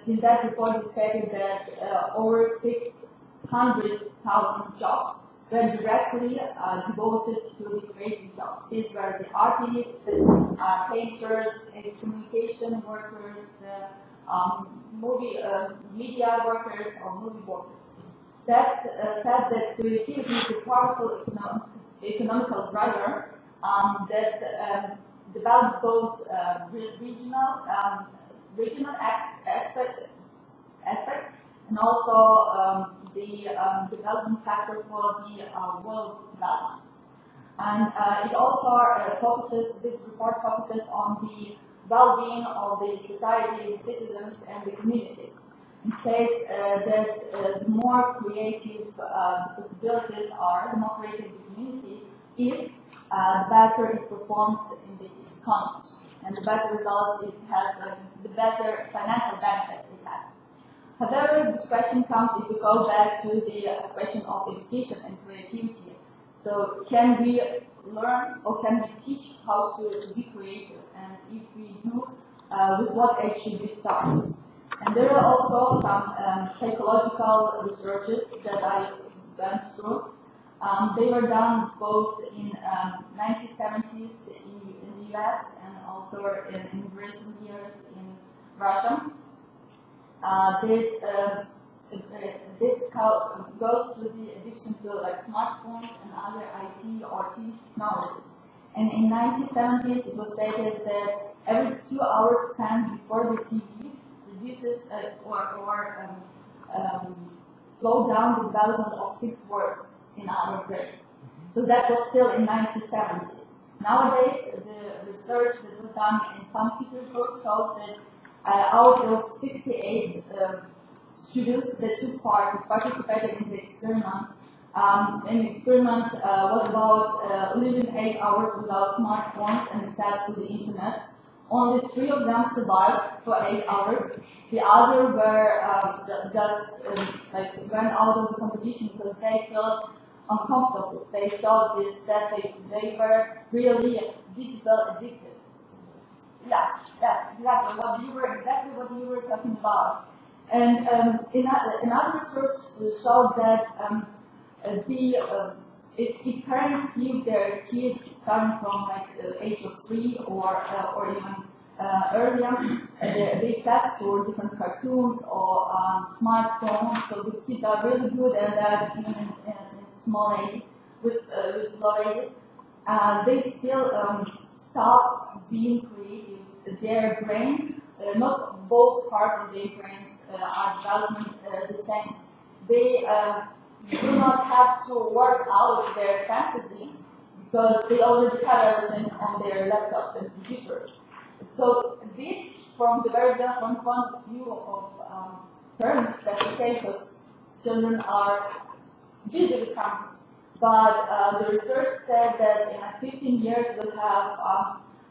in that report it stated that over 600,000 jobs were directly devoted to the creative jobs. These were the artists, painters, communication workers, media workers, or movie workers. That said that creativity is a powerful economical driver that develops both regional aspect and also the development factor for the world development. And it also this report focuses on the well-being of the society, citizens, and the community. It says that the more creative possibilities are, the more creative the community is, the better it performs in the economy. And the better results it has, the better financial benefit it has. However, the question comes if we go back to the question of education and creativity. So can we learn or can we teach how to be creative? And if we do, with what age should we start? And there are also some psychological researches that I went through. They were done both in 1970s in the US and also in recent years in Russia. This goes to the addiction to like smartphones and other IT or TV technologies. And in 1970s, it was stated that every 2 hours spent before the TV reduces or slow down the development of 6 words in our brain. So that was still in 1970s. Nowadays, the research that was done in St. Petersburg shows that out of 68 students that participated in the experiment, an experiment was about living 8 hours without smartphones and access to the internet. Only 3 of them survived for 8 hours. The others were just went out of the competition because they felt uncomfortable. They showed this that they were really digital addicted. Yeah, exactly what you were talking about. And another research showed that if parents give their kids starting from like the age of 3 or even earlier, they set for different cartoons or smartphones, so the kids are really good at that even in small age, with slow ages. They still stop being creative. Their brain, not both parts of their brains are developing the same. They do not have to work out their fantasy because they already have everything on their laptops and computers. So this, from the very different point of view of parents, that's okay because children are busy with something. But the research said that in 15 years we'll have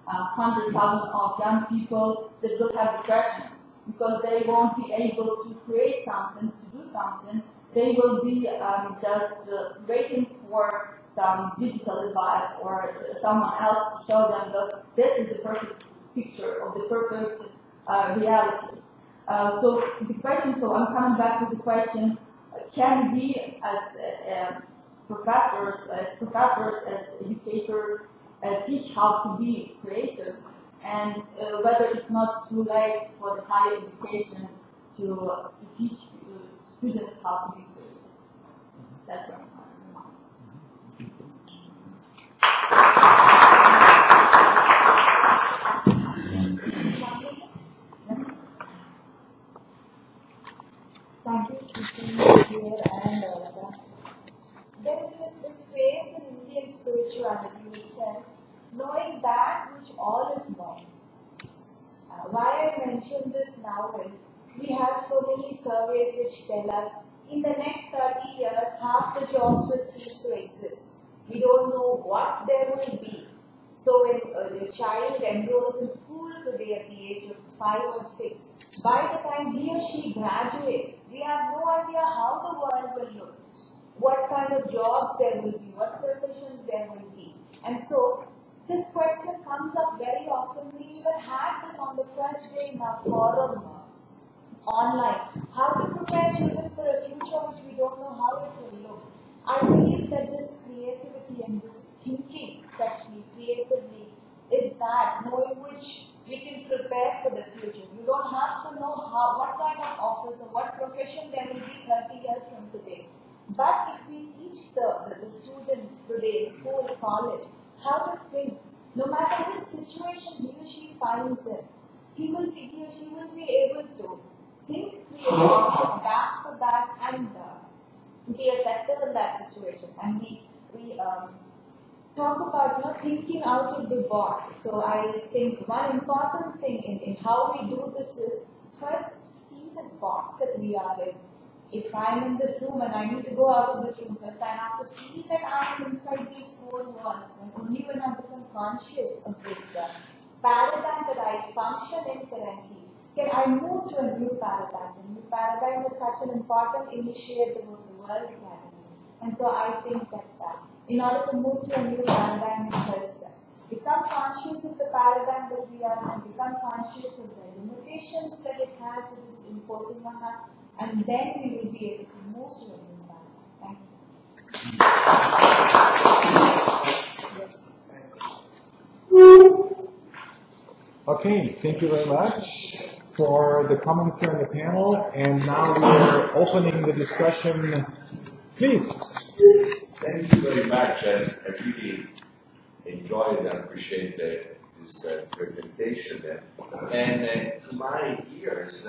100,000 of young people that will have depression because they won't be able to create something, to do something. They will be just waiting for some digital device or someone else to show them that this is the perfect picture of the perfect reality. So the question, so I'm coming back to the question, can we as professors, as educators, teach how to be creative, and whether it's not too late for the higher education to teach students how to be creative. That's what I'm knowing that which all is known. Why I mention this now is, we have so many surveys which tell us in the next 30 years, half the jobs will cease to exist. We don't know what there will be. So when the child enrolls in school today at the age of 5 or 6, by the time he or she graduates, we have no idea how the world will look, what kind of jobs there will be, what professions there will be. And so this question comes up very often. We even had this on the first day in our forum online. How to prepare children for a future which we don't know how it will look. I believe that this creativity and this thinking, especially creatively, is that knowing which we can prepare for the future. You don't have to know what kind of office or what profession there will be 30 years from today. But if we teach the student today, school, college, how to think, no matter which situation he or she finds in, he or she will be able to think creatively, adapt to that, and be effective in that situation. And we talk about thinking out of the box. So I think one important thing in how we do this is first see this box that we are in. If I'm in this room and I need to go out of this room, first I have to see that I'm inside these four walls. And only when I become conscious of this paradigm that I function in currently, can I move to a new paradigm. The new paradigm is such an important initiative of the World Academy. And so I think that in order to move to a new paradigm, first become conscious of the paradigm that we are in, and become conscious of the limitations that it has, that it's imposing on us, and then we will be able to move to a new paradigm. Thank you. Okay, thank you very much for the comments here on the panel, and now we are opening the discussion. Please. Thank you very much. I really enjoyed and appreciate this presentation. And to my ears,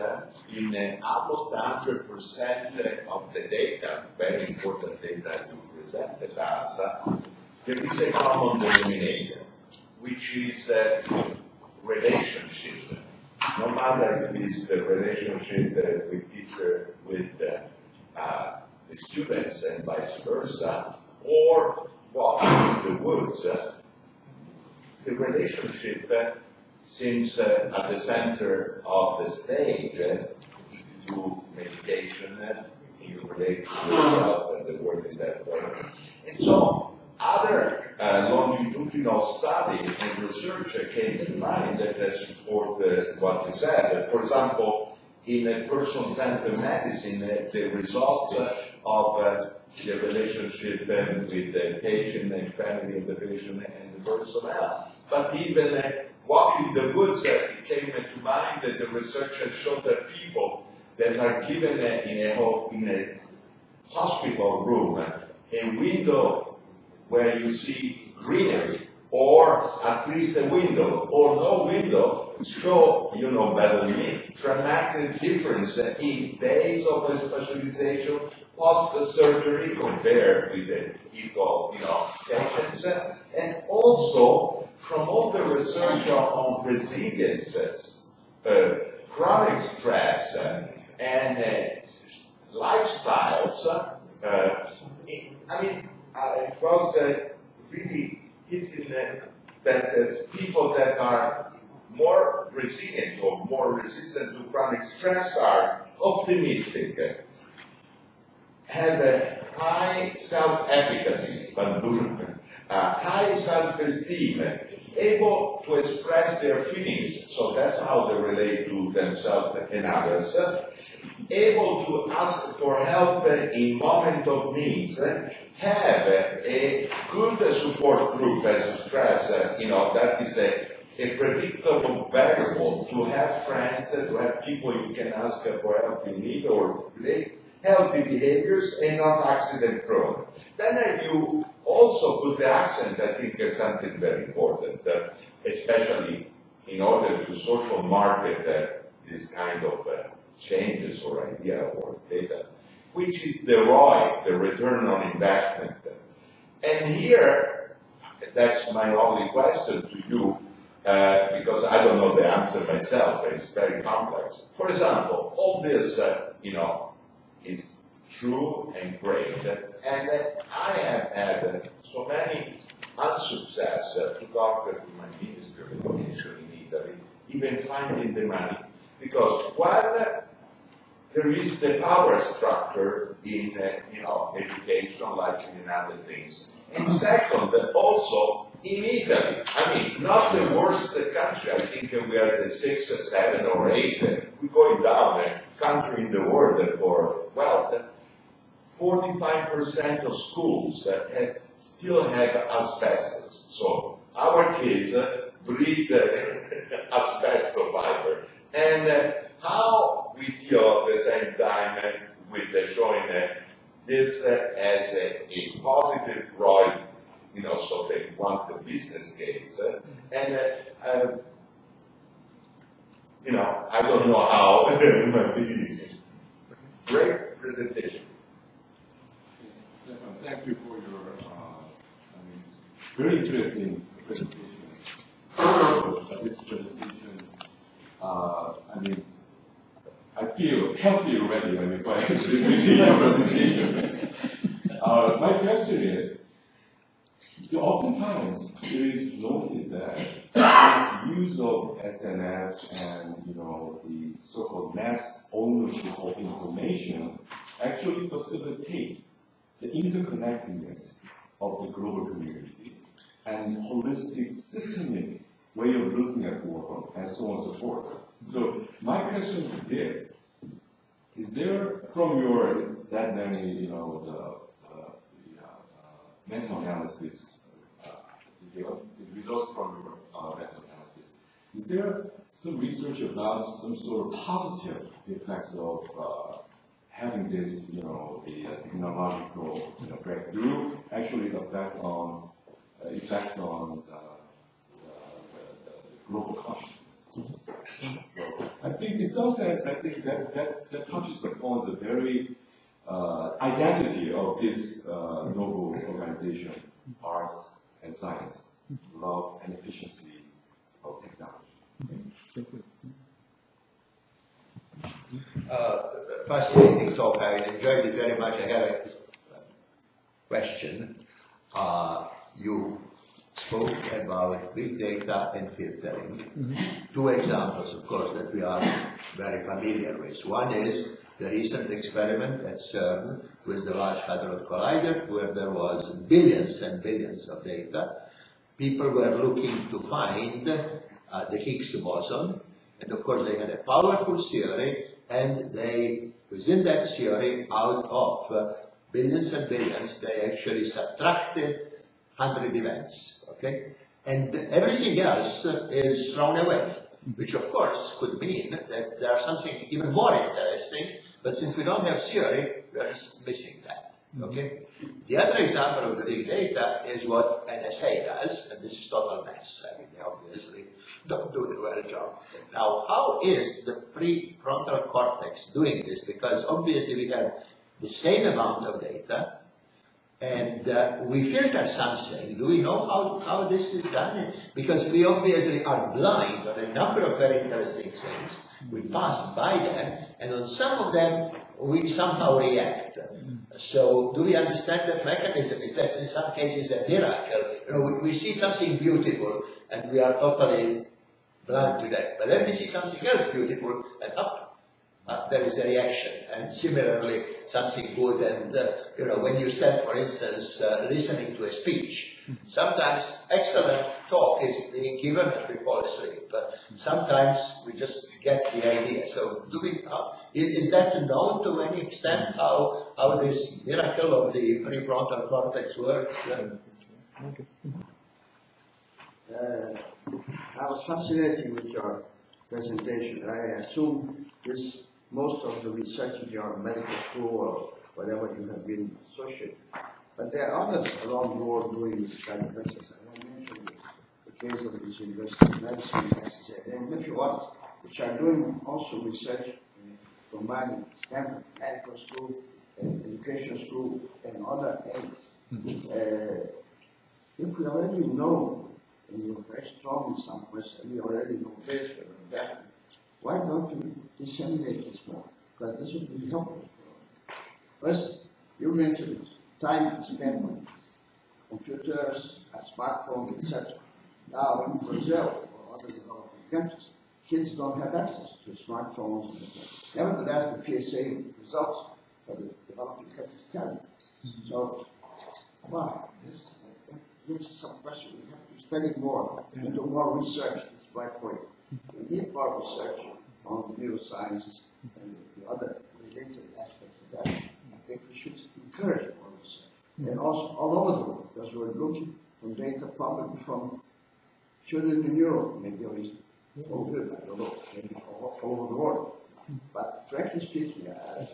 in almost 100% of the data, very important data you presented us, there is a common denominator, which is relationship. No matter if it's the relationship with teacher, with the students and vice versa, or walking in the woods, the relationship seems at the center of the stage. If you do meditation, you relate to yourself and the world in that way. And so other longitudinal studies and research came to mind that support what you said. For example, in person-centered medicine, the results of the relationship with the patient and family of the patient and the personnel. But even walking the woods, it came to mind that the research has shown that people that are given in a hospital room a window where you see greenery, or at least a window, or no window, show, you know better than me, dramatic difference in days of specialization post-surgery compared with the equal, patients. And also, from all the research on resiliences, chronic stress, and lifestyles, I was really hitting that people that are more resilient or more resistant to chronic stress are optimistic, have a high self-efficacy, high self-esteem, able to express their feelings, so that's how they relate to themselves and others, able to ask for help in moment of needs, have a good support group as stress, that is a predictable variable, to have friends, to have people you can ask for help in need, or create healthy behaviors and not accident prone. Then you also put the accent, I think, is something very important, especially in order to social market this kind of changes or idea or data, which is the ROI, the return on investment. And here, that's my only question to you, because I don't know the answer myself. It's very complex. For example, all this, is true and great, and I have had so many unsuccess to talk to my Minister of Education in Italy, even finding the money, because one, there is the power structure in education, like in other things, and second, also in Italy. I mean, not the worst country. I think we are the 6th, 7th, or 8th. We're going down country in the world for wealth. 45% of schools still have asbestos. So our kids breathe asbestos fiber. And how we deal at the same time with showing this as a positive ROI, so they want the business case. I don't know how. Great presentation. Stefan, thank you for your very interesting presentation. This presentation, I feel healthy already by listening to your presentation. My question is, oftentimes it is noted that this use of SNS and the so-called mass ownership of information actually facilitates the interconnectedness of the global community and holistic, systemic way of looking at the world, and so on and so forth. So my question is this: is there, from your that many, the mental analysis, the results from your mental analysis, is there some research about some sort of positive effects of having this, the technological breakthrough actually effects on the global consciousness? So I think, in some sense, that touches upon the very identity of this noble organization, arts and science, love and efficiency of technology. Fascinating talk. I enjoyed it very much. I have a question. You spoke about big data and filtering. Two examples, of course, that we are very familiar with. One is the recent experiment at CERN with the Large Hadron Collider, where there was billions and billions of data. People were looking to find the Higgs boson, and of course they had a powerful theory, and they, within that theory, out of billions and billions, they actually subtracted 100 events, okay? And everything else is thrown away, which of course could mean that there's something even more interesting, but since we don't have theory, we are just missing that, okay? The other example of the big data is what NSA does, and this is total mess. I mean, they obviously don't do a well job. Now, how is the prefrontal cortex doing this? Because obviously we have the same amount of data, and we filter something. Do we know how this is done? Because we obviously are blind on a number of very interesting things. We pass by them, and on some of them we somehow react. So do we understand that mechanism? Is that in some cases a miracle? We see something beautiful, and we are totally blind to that. But then we see something else beautiful, and there is a reaction. And similarly, something good, and when you said, for instance, listening to a speech, sometimes excellent talk is being given and we fall asleep, but sometimes we just get the idea. So is that known to any extent how this miracle of the prefrontal cortex works? I was fascinated with your presentation. I assume most of the research in your medical school or whatever you have been associated. But there are others around the world doing this kind of exercise. I mentioned the case of this University of Medicine, and a few others, which are doing also research combining Stanford Medical School, and Education School, and other areas. If we already know, and you're very strong in some ways, and we already know this or that, why don't we disseminate this more? Because this would be helpful for us. First, you mentioned time spent on computers, smartphones, etc. Now in Brazil or other developing countries, kids don't have access to smartphones. Nevertheless, the PSA results for the developing countries tell you. So, wow, this is some question. We have to study more and do more research. That's my point. We need more research on neurosciences and the other related aspects of that. I think we should encourage more research. And also all over the world, because we're looking from data probably from children in Europe, maybe at least over, I don't know, maybe all over the world. But frankly speaking, I've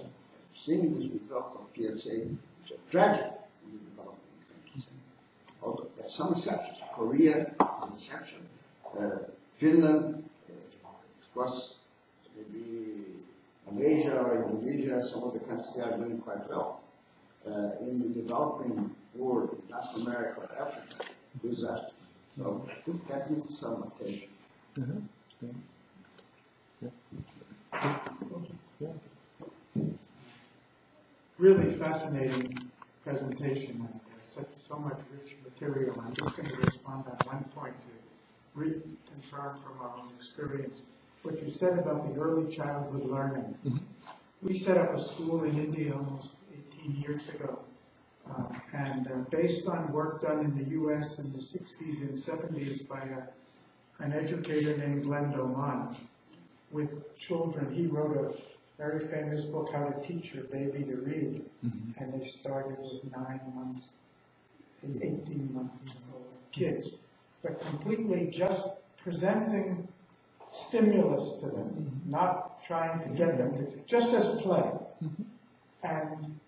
seen these results of PSA, which are tragic in the developing countries. Although there are some exceptions. Korea is an exception. Finland, of course, maybe Malaysia or Indonesia, some of the countries they are doing quite well. In the developing world, in Latin America or Africa, disaster. So I think that needs some attention. Really fascinating presentation and so much rich material. I'm just going to respond on one point to reconfirm from our own experience what you said about the early childhood learning. We set up a school in India almost 18 years ago. Based on work done in the US in the 60s and 70s by an educator named Glenn Doman with children, he wrote a very famous book, How to Teach Your Baby to Read. And they started with 9 months, 18 months old kids, but completely just presenting stimulus to them, not trying to get them to, just as play. And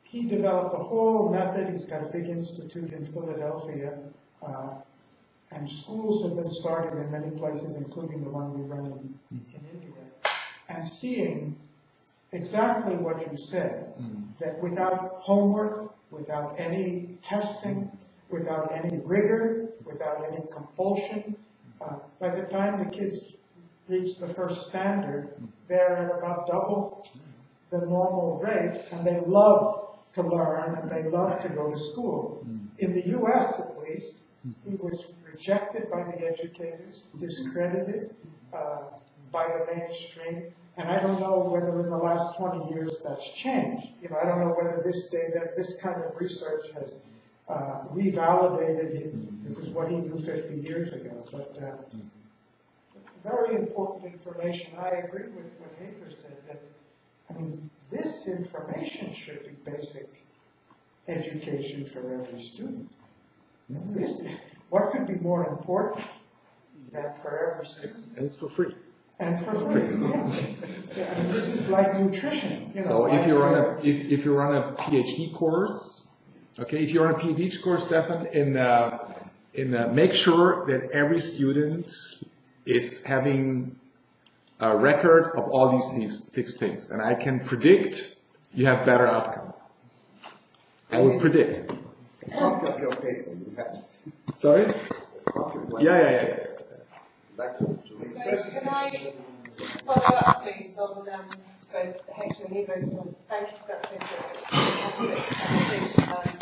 he developed a whole method. He's got a big institute in Philadelphia, and schools have been started in many places, including the one we run in India, and seeing exactly what you said, that without homework, without any testing, without any rigor, without any compulsion, by the time the kids reach the first standard, they're at about double the normal rate, and they love to learn, and they love to go to school. In the US, at least, he was rejected by the educators, discredited by the mainstream, and I don't know whether in the last 20 years that's changed. I don't know whether this data, this kind of research has revalidated him. This is what he knew 50 years ago, but very important information. I agree with what Hafer said, that, I mean, this information should be basic education for every student. What could be more important than for every student? And it's for free. And for free. Yeah. I mean, this is like nutrition. So if you run a PhD course, okay, if you run a PhD course, Stefan, make sure that every student is having a record of all these things, and I can predict you have better outcome. I would predict. Copy of your paper you have. Sorry? Yeah. So can I follow up, please, on both Hector and Ivo's points? Thank you for that paper. It's fantastic.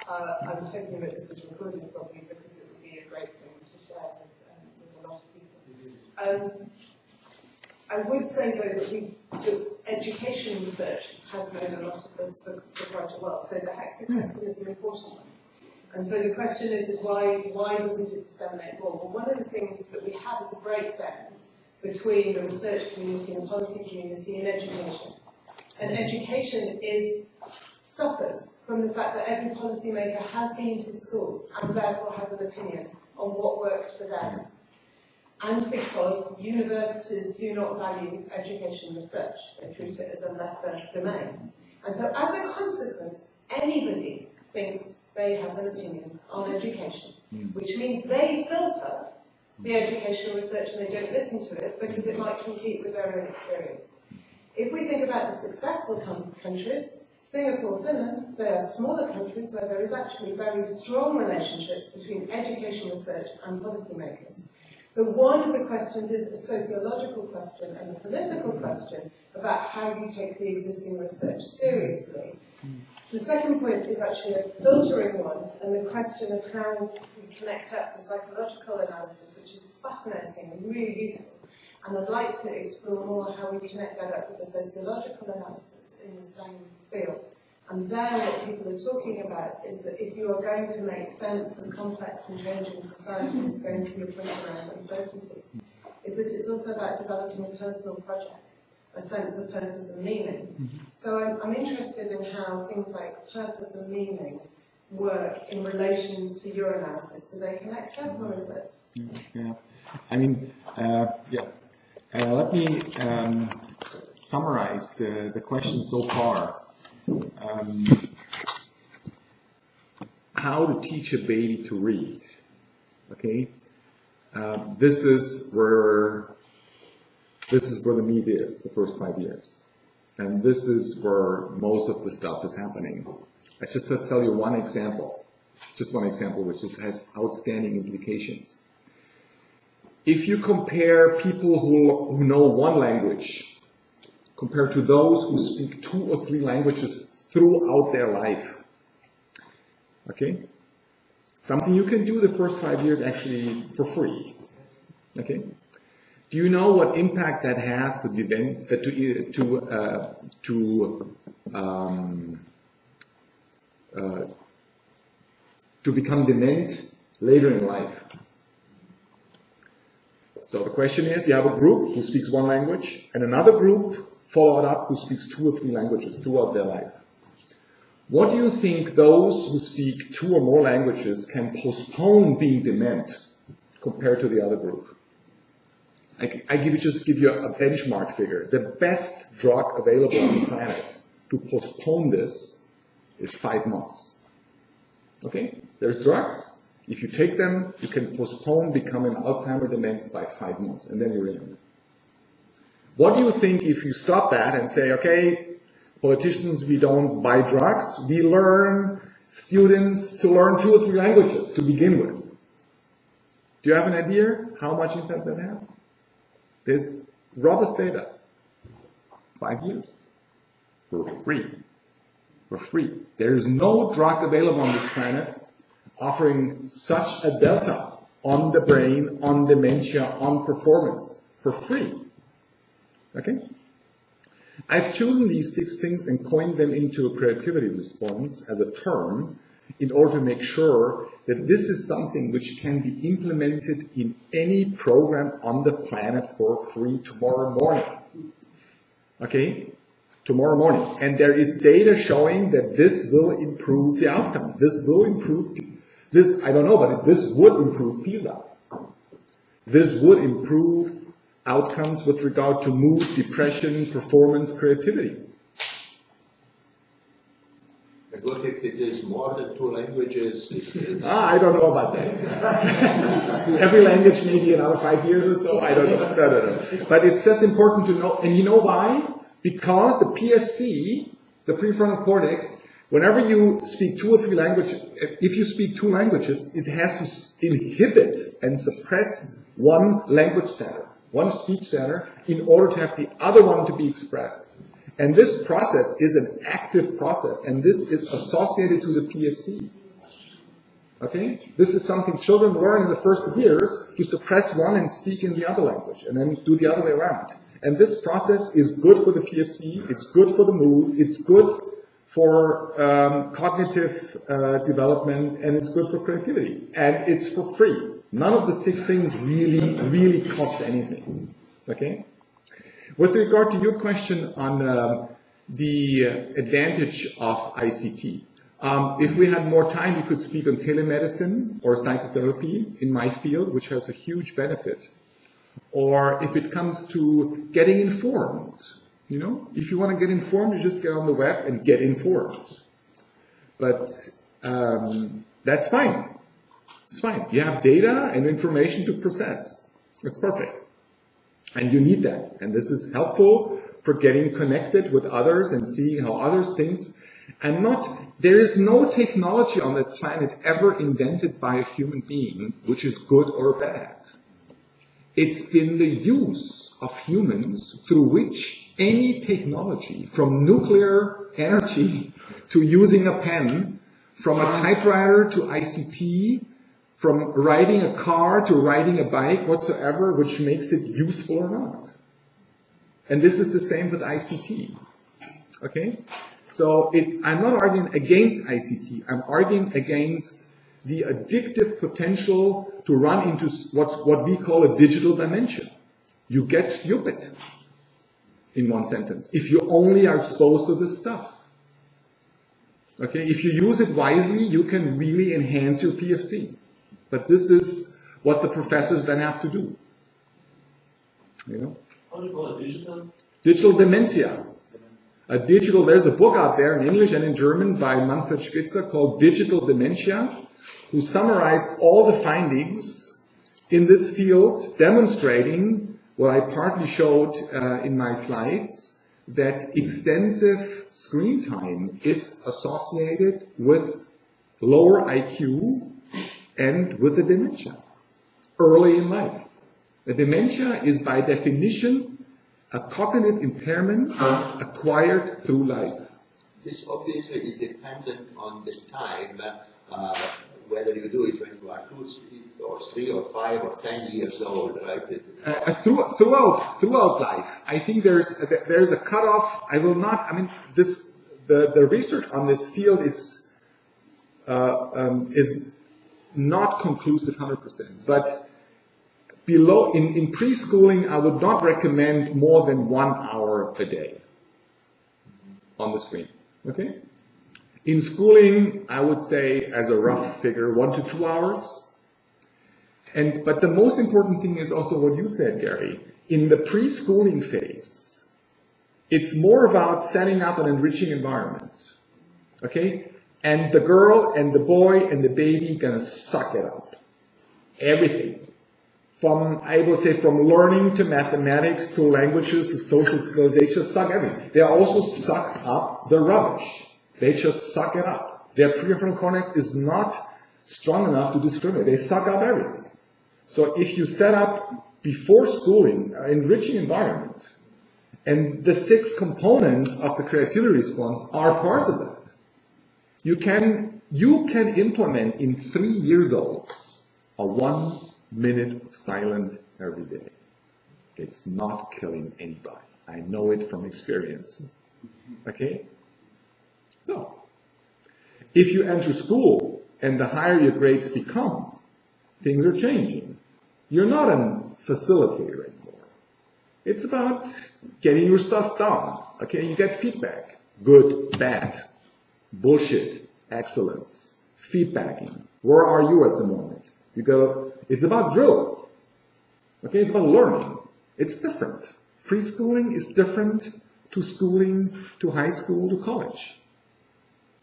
And I think I'm hoping that this is recorded properly because it would be a great thing to share with a lot of people. I would say, though, that education research has known a lot of this for quite a while. So the Hector question is an important one. And so the question is why doesn't it disseminate more? Well, one of the things that we have is a breakdown between the research community and policy community in education. And education suffers from the fact that every policymaker has been to school and therefore has an opinion on what worked for them. And because universities do not value education research, they treat it as a lesser domain. And so as a consequence, anybody thinks they have an opinion on education, which means they filter the educational research and they don't listen to it because it might compete with their own experience. If we think about the successful countries, Singapore, Finland, they are smaller countries where there is actually very strong relationships between education research and policymakers. So one of the questions is a sociological question and a political question about how you take the existing research seriously. The second point is actually a filtering one, and the question of how we connect up the psychological analysis, which is fascinating and really useful. And I'd like to explore more how we connect that up with the sociological analysis in the same field. And there what people are talking about is that if you are going to make sense of complex and changing societies, going to your point around uncertainty, is that it's also about developing a personal project, a sense of purpose and meaning. So I'm interested in how things like purpose and meaning work in relation to your analysis. Do they connect up, or is it? Yeah. I mean, let me summarize the question so far. How to teach a baby to read. Okay, this is where the meat is, the first 5 years, and this is where most of the stuff is happening. Let's tell you one example, which has outstanding implications. If you compare people who know one language compared to those who speak 2 or 3 languages throughout their life, okay? Something you can do the first 5 years actually for free, okay? Do you know what impact that has to become dement later in life? So the question is, you have a group who speaks 1 language, and another group followed up who speaks 2 or 3 languages throughout their life. What do you think those who speak 2 or more languages can postpone being dement compared to the other group? I just give you a benchmark figure. The best drug available on the planet to postpone this is 5 months. Okay? There's drugs. If you take them, you can postpone becoming Alzheimer's dementia by 5 months, and then you're in. What do you think if you stop that and say, okay, politicians, we don't buy drugs, we learn students to learn 2 or 3 languages to begin with? Do you have an idea how much impact that has? There's robust data. 5 years. For free. For free. There is no drug available on this planet offering such a delta on the brain, on dementia, on performance, for free. Okay? I've chosen these 6 things and coined them into a creativity response as a term in order to make sure that this is something which can be implemented in any program on the planet for free tomorrow morning. Okay? Tomorrow morning. And there is data showing that this will improve the outcome. This will improve, I don't know, but this would improve PISA. This would improve outcomes with regard to mood, depression, performance, creativity. But if it is more than 2 languages? I don't know about that. Every language maybe another 5 years or so, I don't know. No. But it's just important to know, and you know why? Because the PFC, the prefrontal cortex, whenever you speak 2 or 3 languages, if you speak 2 languages, it has to inhibit and suppress one language center, one speech center, in order to have the other one to be expressed. And this process is an active process, and this is associated to the PFC. Okay? This is something children learn in the first years to suppress one and speak in the other language, and then do the other way around. And this process is good for the PFC, it's good for the mood, it's good for cognitive development, and it's good for creativity. And it's for free. None of the 6 things really cost anything. Okay? With regard to your question on the advantage of ICT, if we had more time, we could speak on telemedicine or psychotherapy in my field, which has a huge benefit. Or if it comes to getting informed, you know, if you want to get informed, you just get on the web and get informed. But that's fine. It's fine. You have data and information to process. It's perfect. And you need that. And this is helpful for getting connected with others and seeing how others think. There is no technology on the planet ever invented by a human being which is good or bad. It's been the use of humans through which any technology, from nuclear energy to using a pen, from a typewriter to ICT, from riding a car to riding a bike, whatsoever, which makes it useful or not. And this is the same with ICT. Okay? So I'm not arguing against ICT. I'm arguing against the addictive potential to run into what we call a digital dimension. You get stupid, in one sentence, if you only are exposed to this stuff. Okay? If you use it wisely, you can really enhance your PFC. But this is what the professors then have to do. You know? How do you call it? Digital? Digital dementia. There's a book out there in English and in German by Manfred Spitzer called Digital Dementia, who summarized all the findings in this field, demonstrating what I partly showed in my slides, that extensive screen time is associated with lower IQ and with the dementia early in life. The dementia is by definition a cognitive impairment acquired through life. This obviously is dependent on the time, whether you do it when you are 2, 3 or 5 or 10 years old, right? Throughout life, I think there's a cutoff. The research on this field is not conclusive 100%, but in preschooling, I would not recommend more than 1 hour a day on the screen. Okay? In schooling, I would say, as a rough figure, 1 to 2 hours. But the most important thing is also what you said, Gary. In the preschooling phase, it's more about setting up an enriching environment. Okay? And the girl and the boy and the baby gonna suck it up. Everything. From learning to mathematics to languages to social skills, they just suck everything. They also suck up the rubbish. They just suck it up. Their prefrontal cortex is not strong enough to discriminate. They suck up everything. So if you set up before schooling an enriching environment, and the 6 components of the creativity response are parts of that, you can implement in 3 years olds a 1 minute of silence every day. It's not killing anybody. I know it from experience. Okay? So, if you enter school and the higher your grades become, things are changing. You're not a facilitator anymore. It's about getting your stuff done. Okay? You get feedback. Good, bad, bullshit, excellence, feedbacking. Where are you at the moment? You go, it's about drill. Okay, it's about learning. It's different. Preschooling is different to schooling, to high school, to college.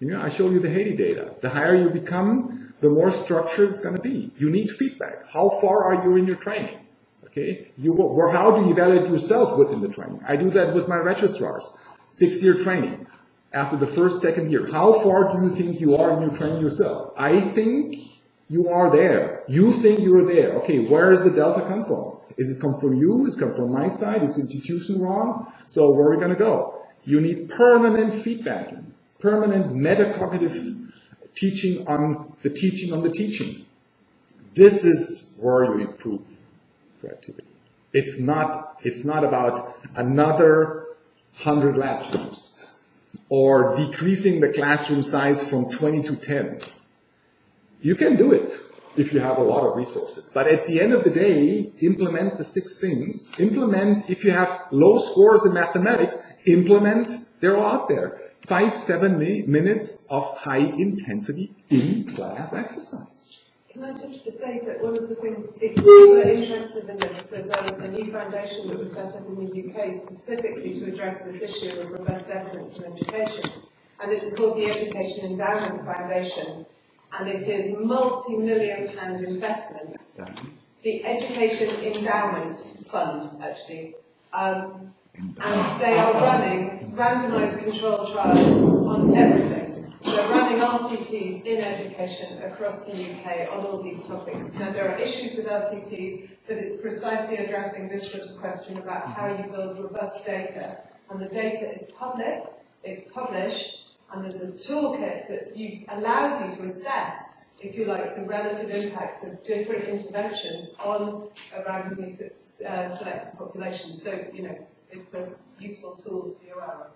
You know, I showed you the Haiti data. The higher you become, the more structured it's going to be. You need feedback. How far are you in your training? Okay, how do you evaluate yourself within the training? I do that with my registrars. 6-year training. After the first, second year, how far do you think you are in your training yourself? I think you are there. You think you're there. Okay, where does the delta come from? Is it come from you? Is it come from my side? Is the institution wrong? So where are we going to go? You need permanent feedbacking, permanent metacognitive teaching on the teaching on the teaching. This is where you improve creativity. It's not about another 100 laptops or decreasing the classroom size from 20 to 10. You can do it if you have a lot of resources. But at the end of the day, implement the 6 things. Implement, if you have low scores in mathematics, they're all out there. 5-7 minutes of high intensity in-class exercise. Can I just say that one of the things, if people are interested in this, there's a new foundation that was set up in the UK specifically to address this issue of robust evidence in education. And it's called the Education Endowment Foundation. And it is multi-million-pound investment. The Education Endowment Fund, actually. And they are running randomized controlled trials on everything. running RCTs in education across the UK on all these topics. Now, there are issues with RCTs, but it's precisely addressing this sort of question about how you build robust data. And the data is public, it's published, and there's a toolkit that allows you to assess, if you like, the relative impacts of different interventions on a randomly selected population. So, you know, it's a useful tool to be aware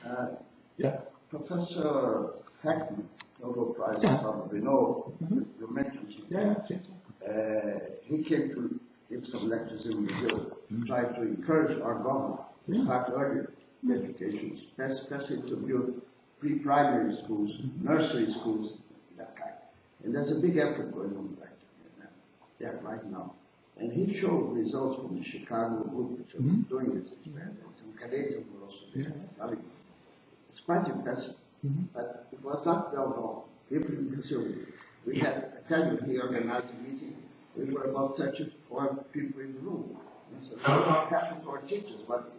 of. Yeah. Professor Heckman, Nobel Prize, you probably know, you mentioned him. He came to give some lectures in Brazil, tried to encourage our government to start earlier education, especially to build pre-primary schools, nursery schools, that kind. And there's a big effort going on right now. And he showed results from the Chicago group, which was doing this experiment. And Canadians were also there. It's quite impressive, but it was not well known. People in Brazil, we had, I tell you, he organized a meeting. We were about 34 people in the room. And so we were talking to our teachers, but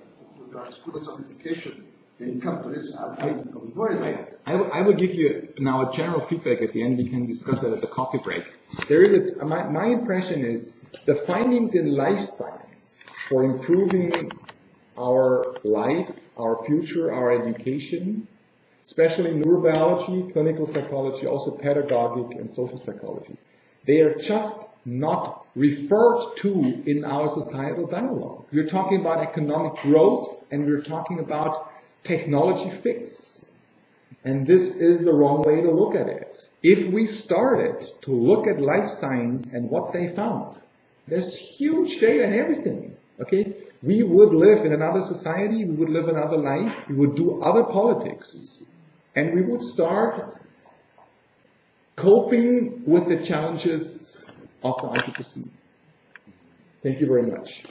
to our schools of education didn't come to this. I'm worried. I will give you now a general feedback at the end. We can discuss that at the coffee break. There is my impression is the findings in life science for improving our life, our future, our education, especially neurobiology, clinical psychology, also pedagogic and social psychology, they are just not referred to in our societal dialogue. We're talking about economic growth and we're talking about technology fix. And this is the wrong way to look at it. If we started to look at life science and what they found, there's huge data and everything, okay? We would live in another society, we would live another life, we would do other politics, and we would start coping with the challenges of the Anthropocene. Thank you very much.